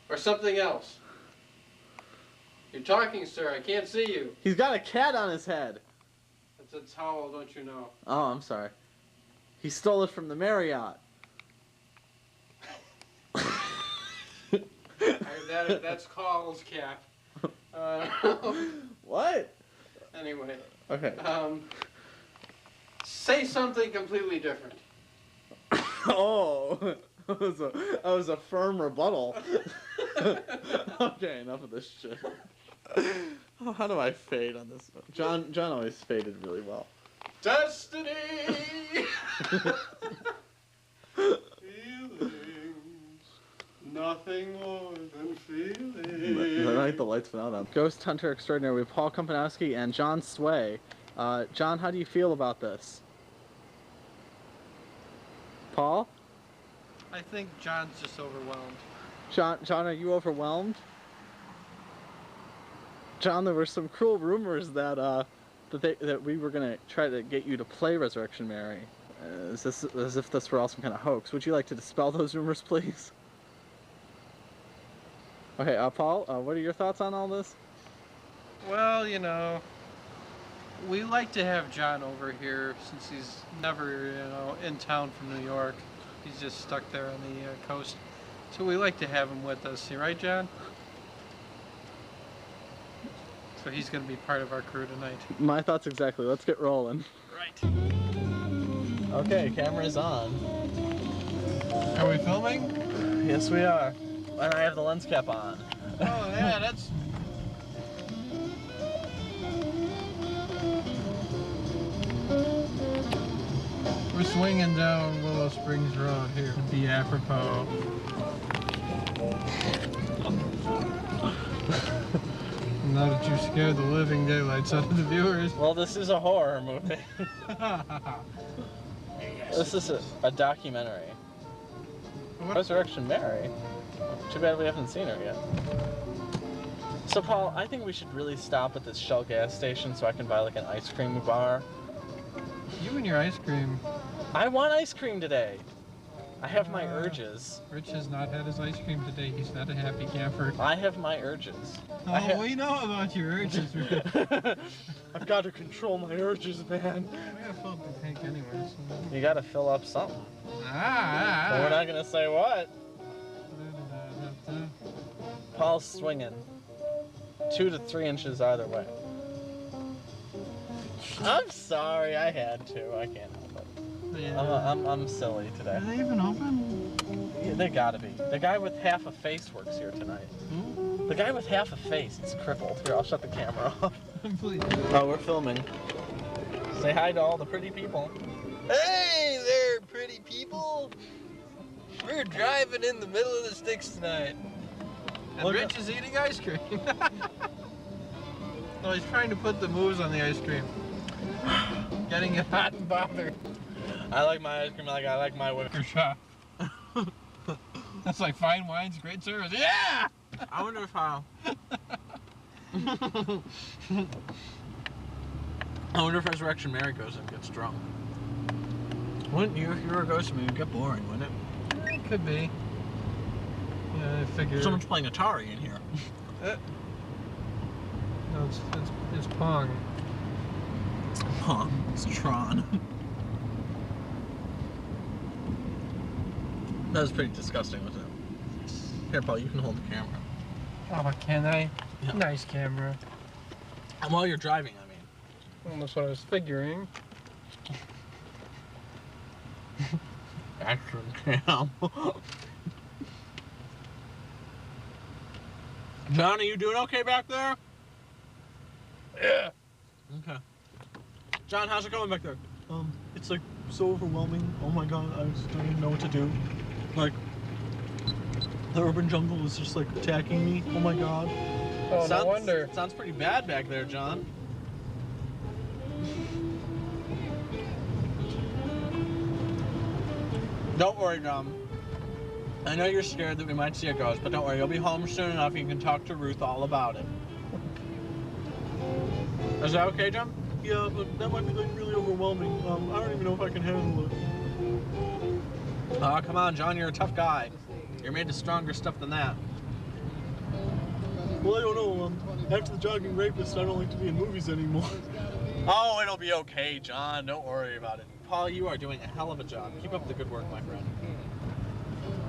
Speaker 5: Or something else? You're talking, sir. I can't see you.
Speaker 3: He's got a cat on his head.
Speaker 5: That's a towel, don't you know?
Speaker 3: Oh, I'm sorry. He stole it from the Marriott.
Speaker 5: That's Carl's cap.
Speaker 3: What?
Speaker 5: Anyway.
Speaker 3: Okay.
Speaker 5: Say something completely different.
Speaker 3: Oh, that was a firm rebuttal. Okay, enough of this shit. Oh, how do I fade on this one? John always faded really well.
Speaker 5: Destiny! Feelings, nothing more than feelings.
Speaker 3: The night the lights went out on. Ghost Hunter Extraordinary with Paul Kompanowski and John Sway. John, how do you feel about this? Paul?
Speaker 5: I think John's just overwhelmed.
Speaker 3: John, are you overwhelmed? John, there were some cruel rumors that that we were gonna try to get you to play Resurrection Mary. As if this were all some kind of hoax. Would you like to dispel those rumors, please? Okay, Paul, what are your thoughts on all this?
Speaker 5: Well, you know, we like to have John over here since he's never, in town from New York. He's just stuck there on the coast. So we like to have him with us. You right, John? So he's going to be part of our crew tonight.
Speaker 3: My thoughts exactly. Let's get rolling.
Speaker 5: Right.
Speaker 3: Okay, camera's on.
Speaker 5: Are we filming?
Speaker 3: Yes, we are. And I have the lens cap on.
Speaker 5: Oh, yeah, that's... We're swinging down Willow Springs Road here. To be apropos. Now that you scared the living daylights out of the viewers.
Speaker 3: Well, this is a horror movie. This is a documentary.
Speaker 5: What?
Speaker 3: Resurrection Mary. Too bad we haven't seen her yet. So, Paul, I think we should really stop at this Shell gas station so I can buy like an ice cream bar.
Speaker 5: You and your ice cream.
Speaker 3: I want ice cream today. I have my urges.
Speaker 5: Rich has not had his ice cream today. He's not a happy camper.
Speaker 3: I have my urges.
Speaker 5: Oh, we know about your urges, Rich.
Speaker 3: I've got to control my urges, man.
Speaker 5: We gotta fill up the tank anyway, so...
Speaker 3: You gotta fill up something.
Speaker 5: Ah!
Speaker 3: But we're not gonna say what. Paul's swinging. 2 to 3 inches either way. I'm sorry, I had to. I can't help it.
Speaker 5: Yeah.
Speaker 3: I'm silly today.
Speaker 5: Are they even open?
Speaker 3: Yeah, they gotta be. The guy with half a face works here tonight.
Speaker 5: Hmm?
Speaker 3: The guy with half a face is crippled. Here, I'll shut the camera off.
Speaker 5: Please.
Speaker 3: Oh, we're filming. Say hi to all the pretty people.
Speaker 4: Hey there, pretty people. We're driving in the middle of the sticks tonight.
Speaker 5: And Rich is eating ice cream. No, he's trying to put the moves on the ice cream. Getting it hot and bothered.
Speaker 3: I like my ice cream like I like my whipped.
Speaker 5: Shop. That's like fine wines, great service. Yeah!
Speaker 3: I wonder if I wonder if Resurrection Mary goes and gets drunk.
Speaker 5: Wouldn't you if you were a ghost? I mean, it'd get boring, wouldn't it? It could be. Yeah, I figure.
Speaker 3: Someone's playing Atari in here.
Speaker 5: No, it's Pong.
Speaker 3: Pong. It's Tron. That was pretty disgusting, wasn't it? Here, Paul, you can hold the camera.
Speaker 5: Oh, can I?
Speaker 3: Yeah.
Speaker 5: Nice camera.
Speaker 3: And while you're driving, I mean.
Speaker 5: Well, that's what I was figuring.
Speaker 3: Action cam. John, are you doing okay back there?
Speaker 5: Yeah.
Speaker 3: Okay. John, how's it going back there? It's like so overwhelming. Oh my god, I just don't even know what to do. Like, the urban jungle is just like attacking me. Oh my god.
Speaker 5: Oh, no wonder.
Speaker 3: Sounds pretty bad back there, John. Don't worry, John. I know you're scared that we might see a ghost, but don't worry, you'll be home soon enough and you can talk to Ruth all about it. Is that okay, John? Yeah, but that might be like really overwhelming. I don't even know if I can handle it. Oh, come on, John, you're a tough guy. You're made of stronger stuff than that. Well, I don't know. After the jogging rapist, I don't like to be in movies anymore. Oh, it'll be okay, John. Don't worry about it. Paul, you are doing a hell of a job. Keep up the good work, my friend.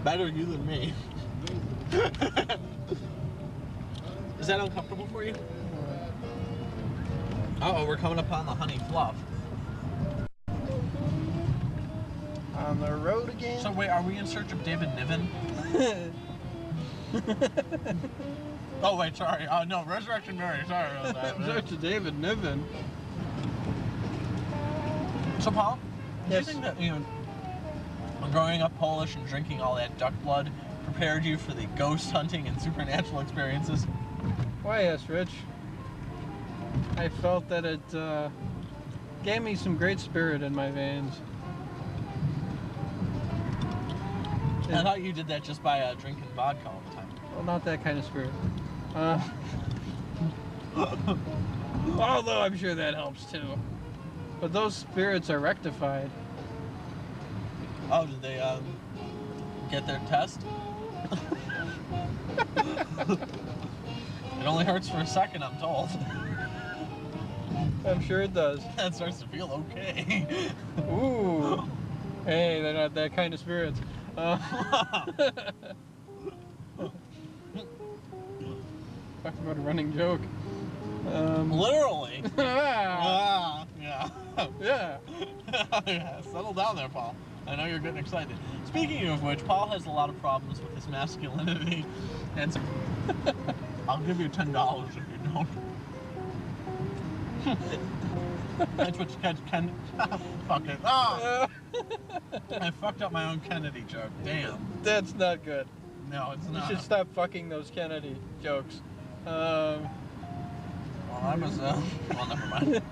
Speaker 3: Better you than me. Is that uncomfortable for you? Uh-oh, we're coming up on the honey fluff.
Speaker 1: On the road again?
Speaker 3: So wait, are we in search of David Niven? Oh wait, sorry. Oh no, Resurrection Mary. Sorry about that.
Speaker 5: Search of David Niven.
Speaker 3: So Paul,
Speaker 1: Yes.
Speaker 3: do you think that growing up Polish and drinking all that duck blood prepared you for the ghost hunting and supernatural experiences?
Speaker 5: Why, yes, Rich. I felt that it gave me some great spirit in my veins.
Speaker 3: I thought you did that just by drinking vodka all the time.
Speaker 5: Well, not that kind of spirit. Although I'm sure that helps too. But those spirits are rectified.
Speaker 3: Oh, did they get their test? It only hurts for a second, I'm told.
Speaker 5: I'm sure it does.
Speaker 3: That starts to feel okay.
Speaker 5: Ooh. Hey, they're not that kind of spirits. Talk about a running joke.
Speaker 3: Literally.
Speaker 5: Yeah.
Speaker 3: Yeah.
Speaker 5: Yeah.
Speaker 3: Yeah. Settle down there, Paul. I know you're getting excited. Speaking of which, Paul has a lot of problems with his masculinity, and so I'll give you $10 if you don't. That's what Ken. Fuck it. Oh! I fucked up my own Kennedy joke. Damn.
Speaker 5: That's not good.
Speaker 3: No, it's
Speaker 5: You
Speaker 3: not.
Speaker 5: should stop fucking those Kennedy jokes.
Speaker 3: Well, I was. Well, never mind.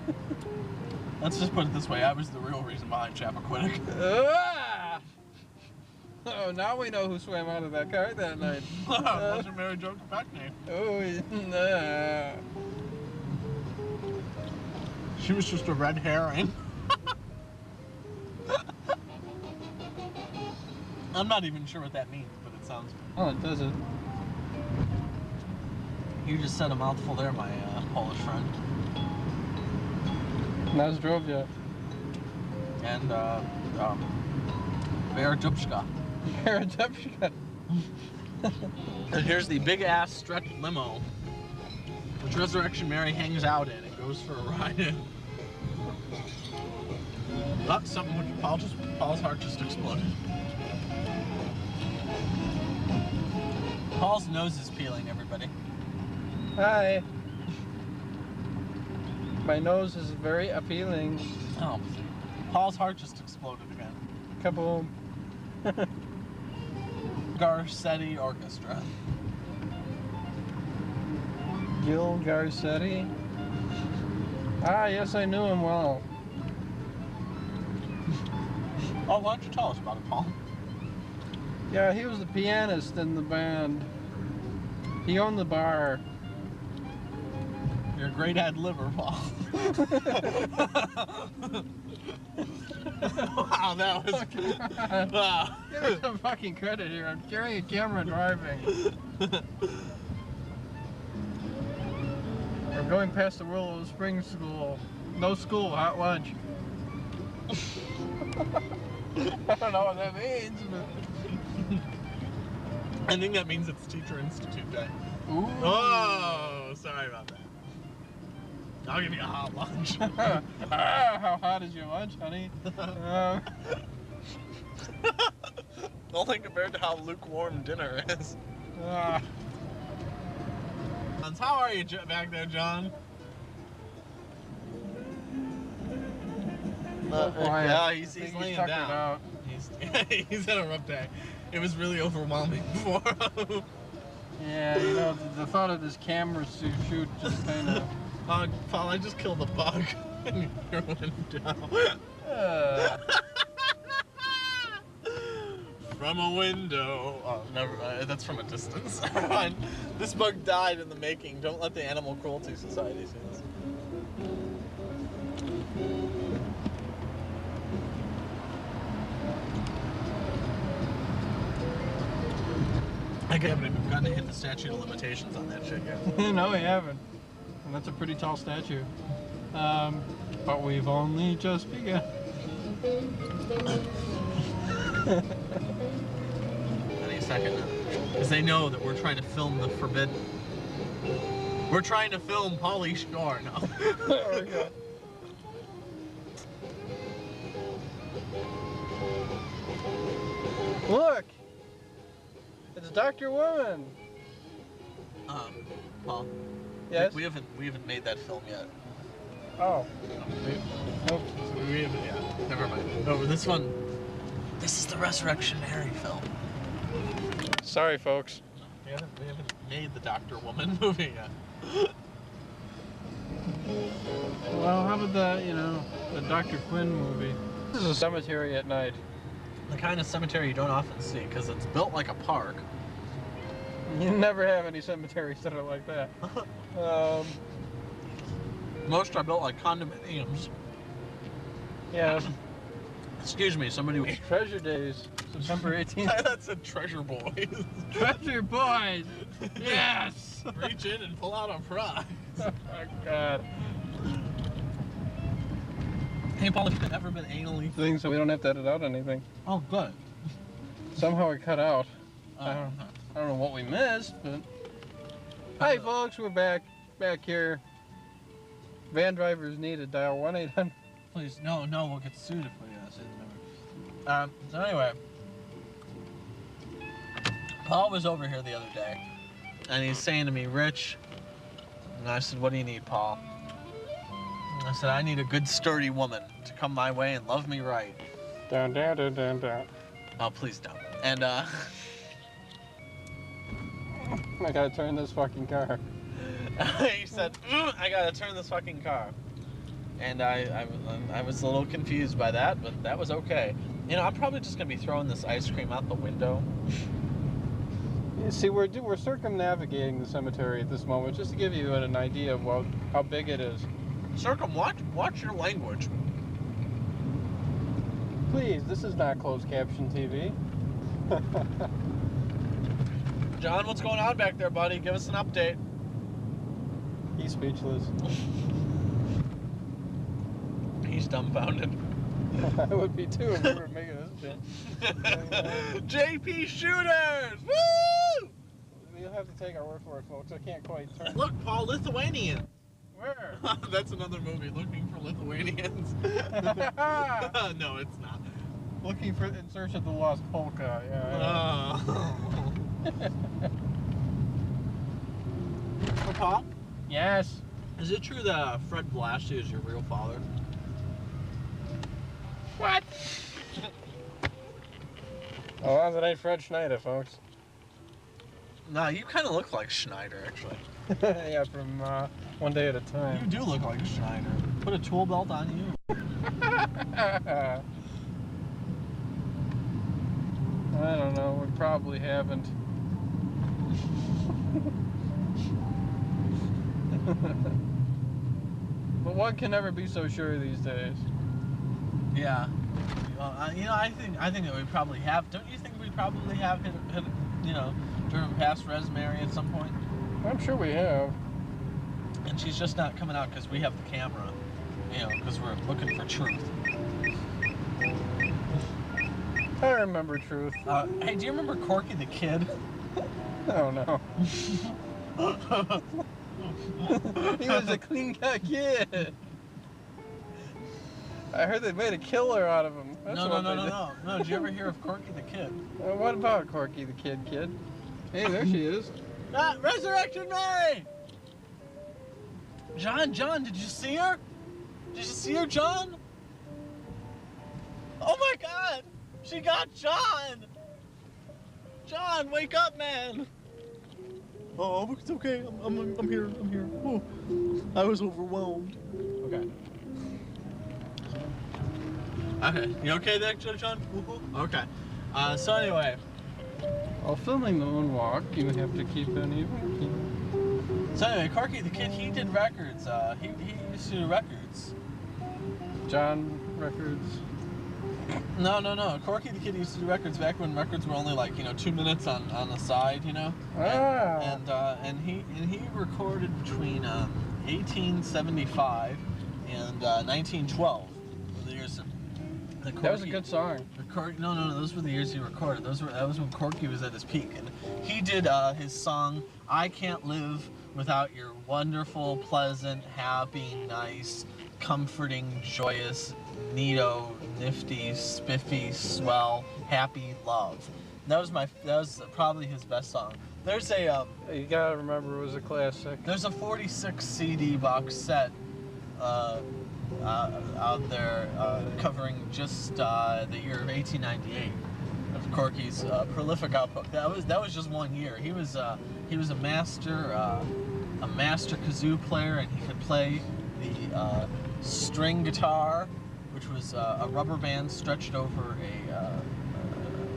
Speaker 3: Let's just put it this way: I was the real reason behind Chappaquiddick.
Speaker 5: Ah! Oh, now we know who swam out of that car that night.
Speaker 3: Wasn't Mary Jo Kopechne.
Speaker 5: Oh, nah.
Speaker 3: She was just a red herring. I'm not even sure what that means, but it sounds good.
Speaker 5: Oh, it doesn't.
Speaker 3: You just said a mouthful there, my Polish friend.
Speaker 5: Nazdrovia.
Speaker 3: And, Veradupska.
Speaker 5: Paradepshka.
Speaker 3: And here's the big-ass stretch limo, which Resurrection Mary hangs out in and goes for a ride in. Oh, something which Paul's heart just exploded. Paul's nose is peeling, everybody.
Speaker 5: Hi. My nose is very appealing.
Speaker 3: Oh, Paul's heart just exploded again.
Speaker 5: Kaboom.
Speaker 3: Garcetti Orchestra.
Speaker 5: Gil Garcetti. Ah, yes, I knew him well.
Speaker 3: Oh, why don't you tell us about it, Paul?
Speaker 5: Yeah, he was the pianist in the band. He owned the bar.
Speaker 3: You're a great ad-libber, Paul. Wow, that was... Wow.
Speaker 5: Give me some fucking credit here. I'm carrying a camera and driving. We're going past the Willow Springs School. No school, hot lunch. I don't know what that means, but...
Speaker 3: I think that means it's Teacher Institute Day.
Speaker 5: Ooh.
Speaker 3: Oh, sorry about that. I'll give you a hot lunch.
Speaker 5: How hot is your lunch, honey?
Speaker 3: Only compared to how lukewarm dinner is. How are you back there, John? Yeah, he's laying
Speaker 5: tuckered
Speaker 3: down.
Speaker 5: out.
Speaker 3: He's had a rough day. It was really overwhelming for him.
Speaker 5: Yeah, you know, the thought of this camera shoot just kind of...
Speaker 3: Paul, I just killed a bug in your window. From a window. Oh, never. That's from a distance. Fine. This bug died in the making. Don't let the Animal Cruelty Society see this. I haven't even gotten to hit the statute of limitations on that shit yet.
Speaker 5: No, we haven't. And that's a pretty tall statue. But we've only just begun.
Speaker 3: Any second now. Because they know that we're trying to film the forbidden. We're trying to film Pauly Shore now.
Speaker 5: There we go. Look! It's Dr. Woman!
Speaker 3: Paul.
Speaker 5: Yes?
Speaker 3: We haven't made that film yet.
Speaker 5: Oh. Nope.
Speaker 3: We haven't, yeah. Never mind. No, this one. This is the Resurrection Mary film.
Speaker 5: Sorry, folks.
Speaker 3: We haven't made the Dr. Woman movie yet.
Speaker 5: Well, how about the Dr. Quinn movie? This is a cemetery at night.
Speaker 3: The kind of cemetery you don't often see because it's built like a park.
Speaker 5: You never have any cemeteries that are like that.
Speaker 3: Most are built like condominiums.
Speaker 5: Yeah.
Speaker 3: Excuse me, somebody was...
Speaker 5: Treasure Days, September 18th.
Speaker 3: That's a Treasure Boys.
Speaker 5: Treasure Boys! Yes!
Speaker 3: Reach in and pull out a prize.
Speaker 5: Oh, God.
Speaker 3: Hey, Paul, have you ever been anally...
Speaker 5: Thing so we don't have to edit out anything.
Speaker 3: Oh, good.
Speaker 5: Somehow it cut out. I
Speaker 3: Uh,
Speaker 5: don't know what we missed, but... Hi, folks, we're back here. Van drivers needed. Dial 1-800.
Speaker 3: please, no, we'll get sued if we say the number. So anyway, Paul was over here the other day, and he's saying to me, Rich, and I said, what do you need, Paul? And I said, I need a good, sturdy woman to come my way and love me right.
Speaker 5: Down, down, down, down, down.
Speaker 3: Oh, please don't. And,
Speaker 5: I gotta turn this fucking car.
Speaker 3: he said, I gotta turn this fucking car. And I was a little confused by that, but that was okay. You know, I'm probably just gonna be throwing this ice cream out the window.
Speaker 5: You see, we're circumnavigating the cemetery at this moment, just to give you an idea of how big it is.
Speaker 3: Watch your language.
Speaker 5: Please, this is not closed caption TV.
Speaker 3: John, what's going on back there, buddy? Give us an update.
Speaker 5: He's speechless.
Speaker 3: He's dumbfounded.
Speaker 5: I would be too if we were making this bit.
Speaker 3: JP Shooters! Woo!
Speaker 5: You'll have to take our word for it, folks. I can't quite turn.
Speaker 3: Look, Paul, Lithuanian.
Speaker 5: Where?
Speaker 3: That's another movie, Looking for Lithuanians. No, it's not.
Speaker 5: Looking for In Search of the Lost Polka. Yeah.
Speaker 3: Oh, Paul,
Speaker 5: Yes.
Speaker 3: is it true that Fred Blasty is your real father?
Speaker 5: What? Oh, that ain't Fred Schneider, folks.
Speaker 3: No, you kind of look like Schneider, actually.
Speaker 5: Yeah, from One Day at a
Speaker 3: You
Speaker 5: Time.
Speaker 3: do look like Schneider. Put a tool belt on you.
Speaker 5: I don't know. We probably haven't. But one can never be so sure these days.
Speaker 3: Yeah. You know, I think that we probably have. Don't you think we probably have hit you know, driven past Rosemary at some point?
Speaker 5: I'm sure we have.
Speaker 3: And she's just not coming out because we have the camera. You know, because we're looking for truth.
Speaker 5: I remember truth.
Speaker 3: Hey, do you remember Corky the Kid?
Speaker 5: Oh no. He was a clean cut kid. I heard they made a killer out of him. That's what they did.
Speaker 3: No. Did you ever hear of Corky the Kid?
Speaker 5: What about Corky the kid? Hey, there she is.
Speaker 3: Ah, Resurrection Mary! John, did you see her? Did you see her, John? Oh my God! She got John! John, wake up, man! Oh, it's okay. I'm here. Oh, I was overwhelmed. Okay. Okay. You okay there, John? Okay. So anyway.
Speaker 5: While filming the moonwalk, you have to keep an even.
Speaker 3: So anyway, Corky the Kid, he did records. He used to do records.
Speaker 5: John Records.
Speaker 3: No. Corky the Kid used to do records back when records were only like, 2 minutes on the side,
Speaker 5: Ah.
Speaker 3: And he recorded between 1875 and 1912. The years that
Speaker 5: That was a good song.
Speaker 3: No, those were the years he recorded. That was when Corky was at his peak, and he did his song "I Can't Live Without Your Wonderful, Pleasant, Happy, Nice, Comforting, Joyous, Neato, Nifty, Spiffy, Swell, Happy Love." That was probably his best song. There's a
Speaker 5: You gotta remember, it was a classic.
Speaker 3: there's a 46 CD box set out there covering just the year of 1898 of Corky's prolific output. That was just 1 year. He was a master kazoo player, and he could play the string guitar, which was a rubber band stretched over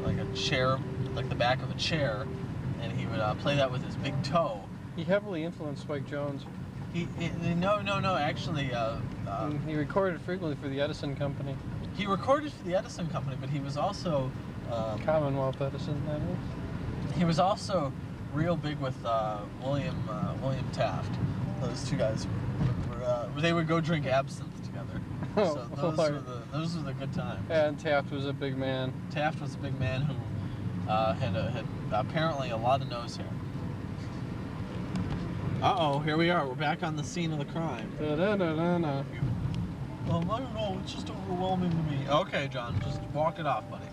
Speaker 3: like a chair, like the back of a chair, and he would play that with his big toe.
Speaker 5: He heavily influenced Spike Jones.
Speaker 3: No, actually.
Speaker 5: He recorded frequently for the Edison Company.
Speaker 3: He recorded for the Edison Company, but he was also
Speaker 5: Commonwealth Edison, that is.
Speaker 3: he was also real big with William Taft. Those two guys they would go drink absinthe together. So those were the good times.
Speaker 5: And Taft was a big man.
Speaker 3: Taft was a big man who had apparently a lot of nose hair. Uh-oh, here we are. We're back on the scene of the crime.
Speaker 5: Da-da-da-da-da.
Speaker 3: I don't know. It's just overwhelming to me. Okay, John, just walk it off, buddy.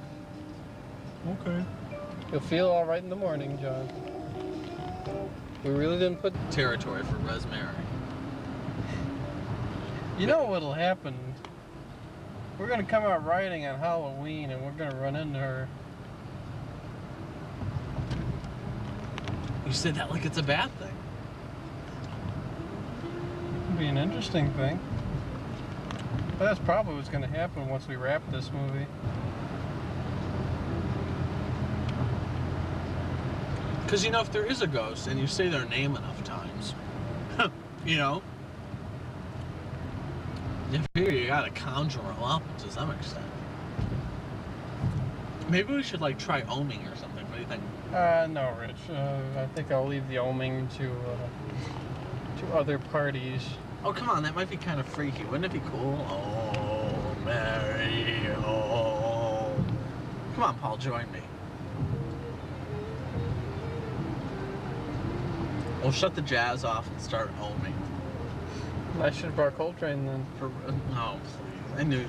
Speaker 3: Okay.
Speaker 5: You'll feel all right in the morning, John. We really didn't put...
Speaker 3: Territory for Rosemary.
Speaker 5: You know what'll happen? We're gonna come out riding on Halloween, and we're gonna run into her.
Speaker 3: You said that like it's a bad thing.
Speaker 5: It'd be an interesting thing. But that's probably what's gonna happen once we wrap this movie.
Speaker 3: Because, if there is a ghost and you say their name enough times, you figure you gotta conjure them up to some extent. Maybe we should like try oming or something. What do you think?
Speaker 5: No, Rich. I think I'll leave the oming to other parties.
Speaker 3: Oh, come on, that might be kind of freaky. Wouldn't it be cool? Oh, Mary, oh. Come on, Paul, join me. We'll shut the jazz off and start oming.
Speaker 5: I should have brought Coltrane then.
Speaker 3: No, please. I knew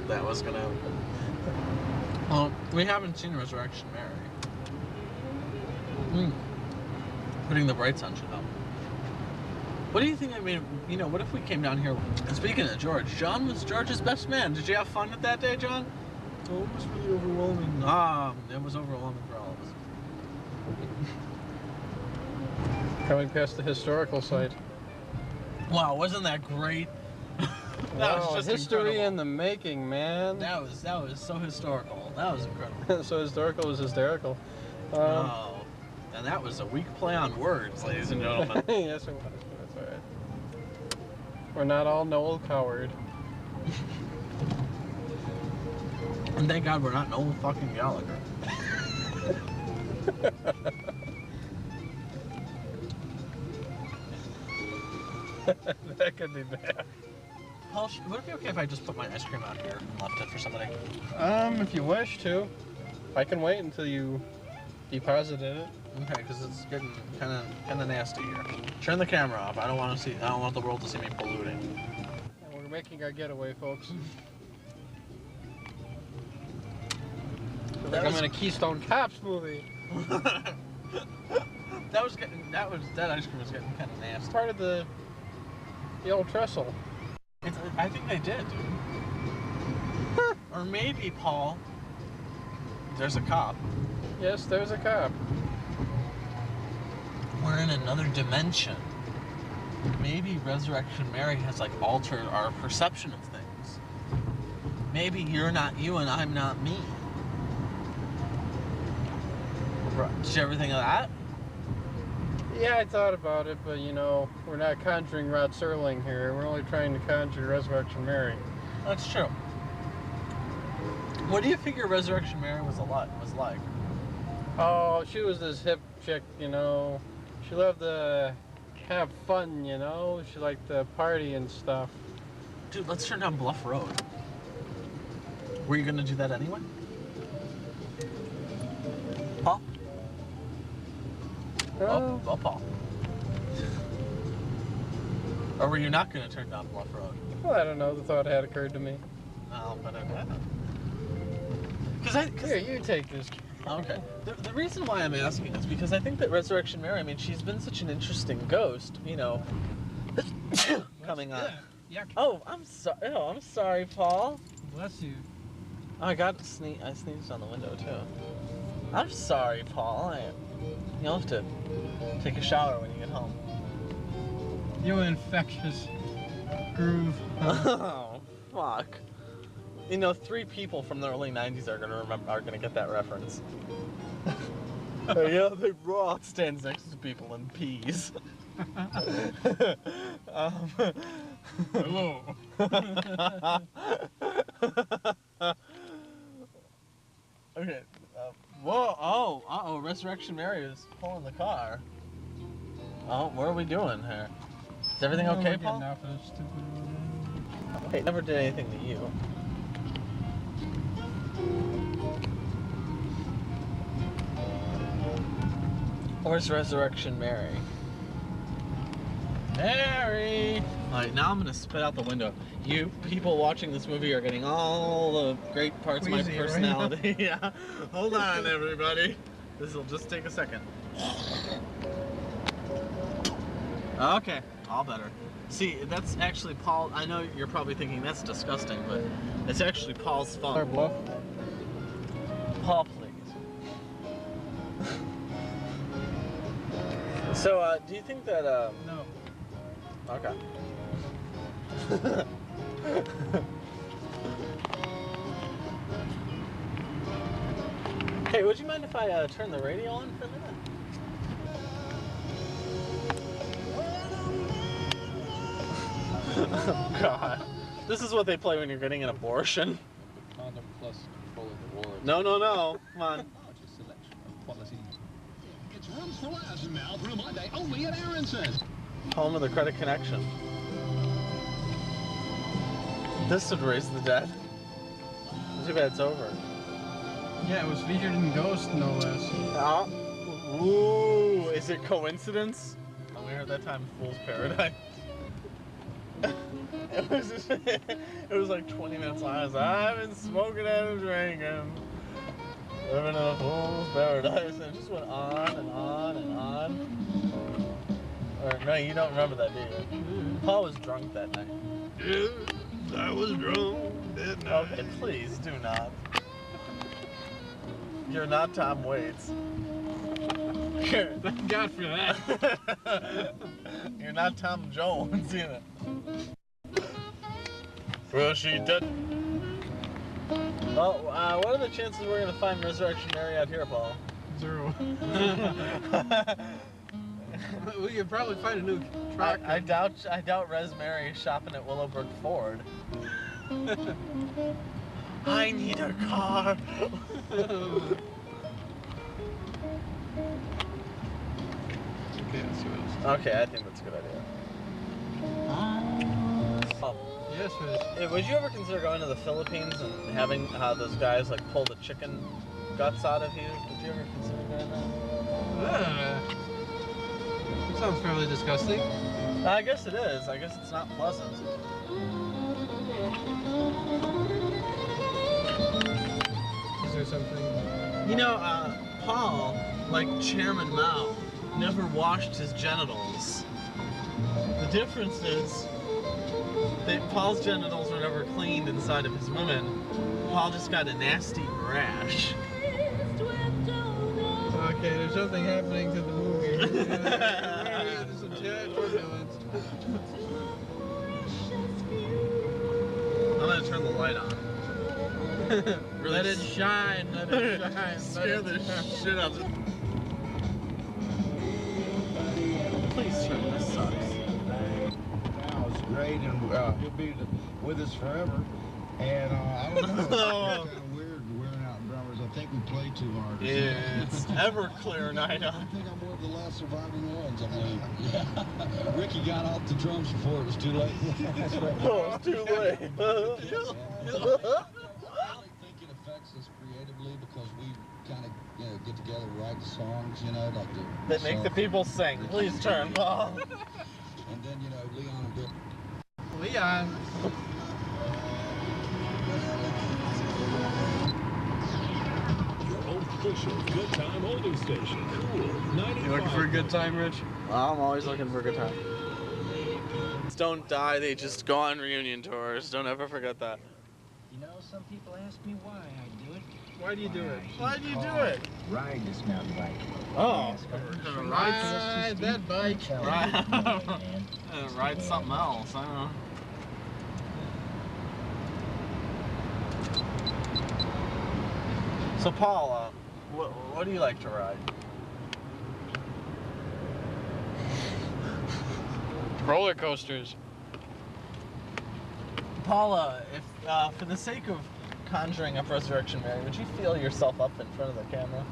Speaker 3: that was gonna happen. Well, we haven't seen Resurrection Mary. Putting the brights on should help. What do you think? I mean, you know, what if we came down here? And speaking of George, John was George's best man. Did you have fun with that day, John? Oh, it was really overwhelming. It was overwhelming for all of us.
Speaker 5: Coming past the historical site.
Speaker 3: Wow, wasn't that great? That was just
Speaker 5: history
Speaker 3: incredible.
Speaker 5: in the making, man.
Speaker 3: That was so historical. That was incredible.
Speaker 5: So historical was hysterical.
Speaker 3: Oh, and that was a weak play on words, ladies and gentlemen.
Speaker 5: Yes, it was. That's all right. We're not all Noel Coward.
Speaker 3: And thank God we're not Noel fucking Gallagher.
Speaker 5: That could be bad.
Speaker 3: Paul, would it be okay if I just put my ice cream out here and left it for somebody?
Speaker 5: If you wish to. I can wait until you deposited it.
Speaker 3: Okay, because it's getting kind of nasty here. Turn the camera off. I don't want the world to see me polluting.
Speaker 5: And we're making our getaway, folks. Like I'm in a Keystone Cops movie.
Speaker 3: that ice cream was getting kind of nasty.
Speaker 5: It's part of the old trestle.
Speaker 3: I think they did, dude. Or maybe, Paul, there's a cop.
Speaker 5: Yes, there's a cop.
Speaker 3: We're in another dimension. Maybe Resurrection Mary has like altered our perception of things. Maybe you're not you and I'm not me. Did you ever think of that?
Speaker 5: Yeah, I thought about it, but you know, we're not conjuring Rod Serling here. We're only trying to conjure Resurrection Mary.
Speaker 3: That's true. What do you figure Resurrection Mary was like?
Speaker 5: Oh, she was this hip chick, you know. She loved to have fun, you know. She liked to party and stuff.
Speaker 3: Dude, let's turn down Bluff Road. Were you gonna do that anyway? Paul? Oh, Paul. Or were you not gonna turn down Bluff Road?
Speaker 5: Well, I don't know. The thought had occurred to me.
Speaker 3: Oh, but okay.
Speaker 5: Here, you take this.
Speaker 3: Okay. The reason why I'm asking is because I think that Resurrection Mary, I mean, she's been such an interesting ghost, you know, coming on.
Speaker 5: Yeah.
Speaker 3: Oh, I'm sorry, Paul.
Speaker 5: Bless you.
Speaker 3: Oh, I sneezed on the window too. I'm sorry, Paul. You'll have to take a shower when you get home.
Speaker 5: You infectious groove.
Speaker 3: Oh, fuck. You know, 3 people from the early '90s are gonna get that reference. Yeah, they raw stands next to people and pees.
Speaker 5: Hello.
Speaker 3: Okay. Whoa! Oh! Resurrection Mary is pulling the car. Oh, what are we doing here? Is everything okay, Paul? Hey, never did anything to you. Where's Resurrection Mary? Mary! Alright, now I'm gonna spit out the window. You people watching this movie are getting all the great parts of my personality. Right? Yeah. Hold on, everybody. This will just take a second. Okay, all better. See, that's actually Paul. I know you're probably thinking that's disgusting, but it's actually Paul's phone.
Speaker 5: Our bluff.
Speaker 3: Paul, please. So, do you think that,
Speaker 5: No.
Speaker 3: Okay. Hey, would you mind if I, turn the radio on for a minute? Oh, God. This is what they play when you're getting an abortion.
Speaker 5: Condom plus
Speaker 6: follow the warrant.
Speaker 3: No. Come on.
Speaker 6: Largest selection of quality. It's rooms for Loudmouth room on day only at Aronson.
Speaker 3: Home of the Credit Connection. This would raise the dead. Too bad it's over.
Speaker 5: Yeah, it was featured in Ghost, no less.
Speaker 3: Ooh, is it coincidence? Oh, we heard that time in Fool's Paradise. it was like 20 minutes long. I was like, I've been smoking and drinking, living in a Fool's Paradise, and it just went on and on and on. Or no, you don't remember that, do you? Paul was drunk that night.
Speaker 6: Yes, I was drunk that night.
Speaker 3: Okay, please do not. You're not Tom Waits.
Speaker 5: Thank God for that.
Speaker 3: You're not Tom Jones either. Well, she did. Well, what are the chances we're gonna find Resurrection Mary out here, Paul?
Speaker 5: 0. We could probably find a new track.
Speaker 3: I doubt Res Mary is shopping at Willowbrook Ford. I need a car.
Speaker 5: Okay, let's see what else.
Speaker 3: Okay, I think that's a good idea.
Speaker 5: Yes,
Speaker 3: Would you ever consider going to the Philippines and having those guys like pull the chicken guts out of you? Would you ever consider doing that?
Speaker 5: It sounds fairly disgusting.
Speaker 3: I guess it is. I guess it's not pleasant.
Speaker 5: Is there something?
Speaker 3: You know, Paul, like Chairman Mao, never washed his genitals. The difference is that Paul's genitals were never cleaned inside of his women. Paul just got a nasty rash.
Speaker 5: Okay, there's something happening to the movie. There's some turbulence.
Speaker 3: I'm gonna turn the light on.
Speaker 5: Let it shine, let it shine.
Speaker 3: Scare the shit out of it. Please turn this sucks.
Speaker 7: Now it's great, and he'll be with us forever. And I don't know, it's kind of weird wearing out drummers. I think we play too hard.
Speaker 3: It's Everclear night
Speaker 7: I
Speaker 3: on.
Speaker 7: think I'm one of the last surviving ones. I mean, Ricky got off the drums before it was too late. That's right.
Speaker 3: Oh, it's too late.
Speaker 7: I think it affects us creatively because we kind of, get together, write the songs, like
Speaker 3: That make the people sing. Please turn, Paul.
Speaker 7: And then, Leon and Bill.
Speaker 5: Leon.
Speaker 8: Your official good time holding station. Cool. 95.
Speaker 5: You looking for a good time, Rich?
Speaker 3: I'm always looking for a good time. Don't die, they just go on reunion tours. Don't ever forget that.
Speaker 9: Some people ask me why I do it.
Speaker 5: Why do you do it?
Speaker 3: Why do you do it?
Speaker 9: Ride this mountain bike.
Speaker 3: Oh.
Speaker 5: Ride that bike.
Speaker 3: Ride something else, I don't know. So Paul, what do you like to ride?
Speaker 5: Roller coasters.
Speaker 3: Paula, if for the sake of conjuring up Resurrection Mary, would you feel yourself up in front of the camera?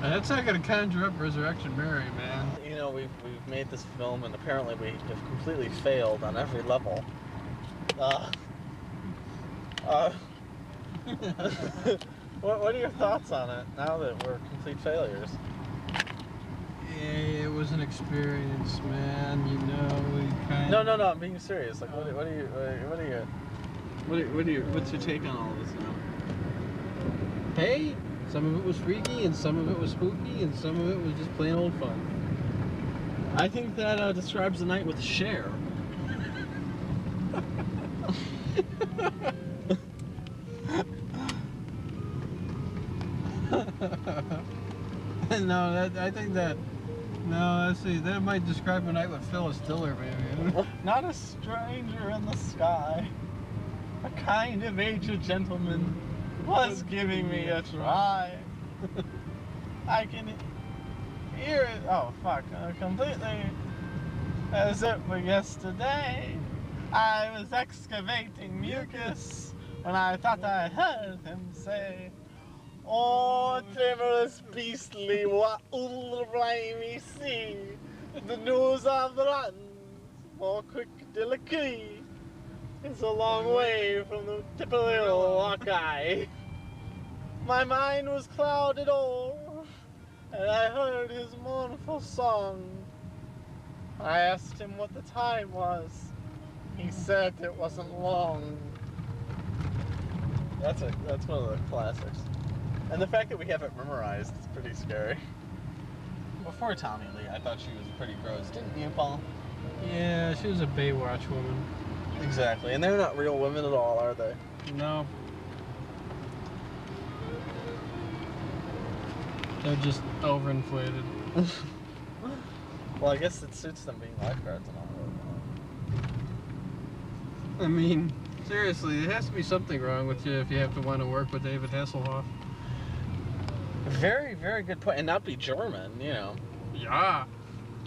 Speaker 5: That's not gonna conjure up Resurrection Mary, man.
Speaker 3: We've made this film, and apparently we have completely failed on every level. What are your thoughts on it now that we're complete failures?
Speaker 5: It was an experience, man. We kind
Speaker 3: No, I'm being serious. Like, what's your take on all this now?
Speaker 5: Hey, some of it was freaky, and some of it was spooky, and some of it was just plain old fun.
Speaker 3: I think that describes the night with Cher.
Speaker 5: Let's see, that might describe a night with Phyllis Diller, maybe.
Speaker 3: Not a stranger in the sky. A kind of aged gentleman was giving me a try. I can hear it. Oh, fuck. Completely as it were yesterday. I was excavating mucus when I thought I heard him say, "Oh, tremulous beastly, what will me see? The news of the runs, more quick delicacy. It's a long way from the typical Hawkeye. My mind was clouded o'er, and I heard his mournful song. I asked him what the time was. He said it wasn't long." That's one of the classics. And the fact that we have it memorized is pretty scary. Before Tommy Lee, I thought she was pretty gross, didn't you, Paul?
Speaker 5: Yeah, she was a Baywatch woman.
Speaker 3: Exactly, and they're not real women at all, are they?
Speaker 5: No. They're just overinflated.
Speaker 3: Well, I guess it suits them being lifeguards and all.
Speaker 5: I mean, seriously, there has to be something wrong with you if you have to want to work with David Hasselhoff.
Speaker 3: Very, very good point. And not be German, you know.
Speaker 5: Yeah.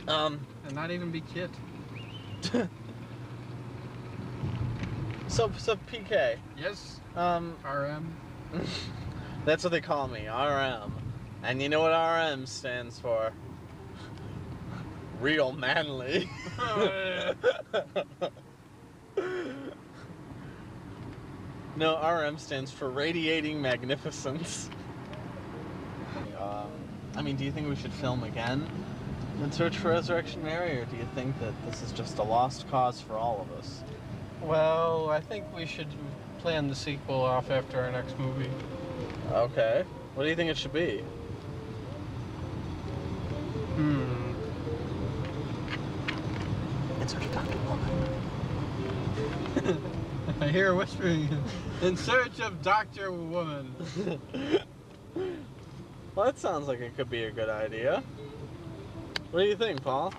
Speaker 5: And not even be Kit.
Speaker 3: So PK.
Speaker 5: Yes. RM.
Speaker 3: That's what they call me, RM. And you know what RM stands for? Real manly. No, RM stands for radiating magnificence. I mean, do you think we should film again in Search for Resurrection Mary, or do you think that this is just a lost cause for all of us?
Speaker 5: Well, I think we should plan the sequel off after our next movie.
Speaker 3: Okay. What do you think it should be? In Search of Dr. Woman.
Speaker 5: I hear whispering. In Search of Dr. Woman.
Speaker 3: Well, that sounds like it could be a good idea. What do you think, Paul?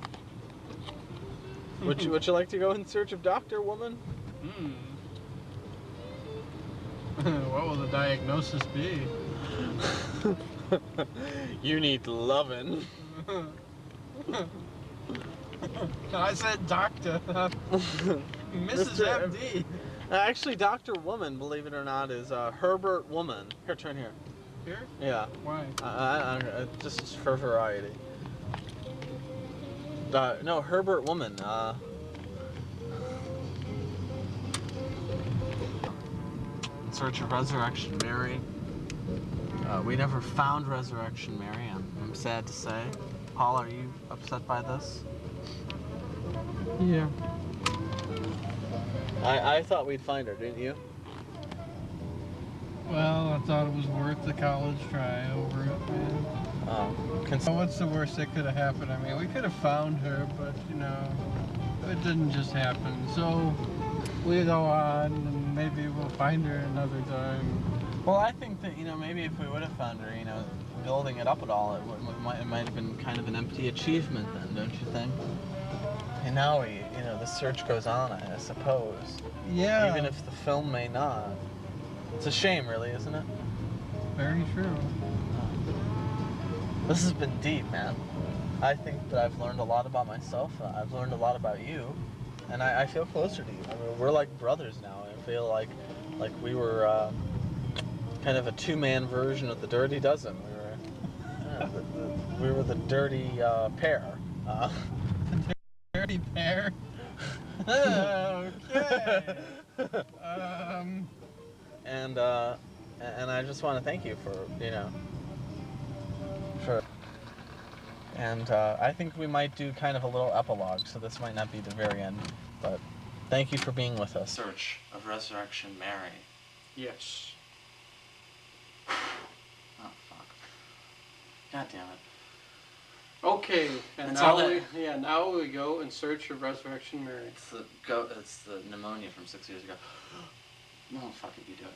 Speaker 3: Would you like to go in search of Dr. Woman?
Speaker 5: What will the diagnosis be?
Speaker 3: You need lovin'.
Speaker 5: I said doctor. Mrs. MD.
Speaker 3: Actually, Dr. Woman, believe it or not, is Herbert Woman. Here, turn here.
Speaker 5: Here?
Speaker 3: Yeah.
Speaker 5: Why?
Speaker 3: Just for variety. No, Herbert Woman. In Search of Resurrection Mary. We never found Resurrection Mary, I'm sad to say. Paul, are you upset by this?
Speaker 5: Yeah.
Speaker 3: I thought we'd find her, didn't you?
Speaker 5: Well, I thought it was worth the college try over it, man. So what's the worst that could have happened? I mean, we could have found her, but, you know, it didn't just happen. So we go on, and maybe we'll find her another time.
Speaker 3: Well, I think that, you know, maybe if we would have found her, you know, building it up at all, it might have been kind of an empty achievement then, don't you think? And now the search goes on, I suppose.
Speaker 5: Yeah.
Speaker 3: Even if the film may not. It's a shame, really, isn't it?
Speaker 5: Very true.
Speaker 3: This has been deep, man. I think that I've learned a lot about myself. I've learned a lot about you. And I feel closer to you. I mean, we're like brothers now. I feel like we were kind of a two-man version of the Dirty Dozen. We were the dirty pair.
Speaker 5: The dirty pair? Okay.
Speaker 3: And I just want to thank you for, and I think we might do kind of a little epilogue, so this might not be the very end, but thank you for being with us. Search of Resurrection Mary.
Speaker 1: Yes.
Speaker 3: Oh, fuck. God damn it.
Speaker 5: Okay, and
Speaker 3: That's
Speaker 5: now
Speaker 3: all that-
Speaker 5: now we go in search of Resurrection Mary.
Speaker 3: It's the pneumonia from 6 years ago. No, fuck it, you do it.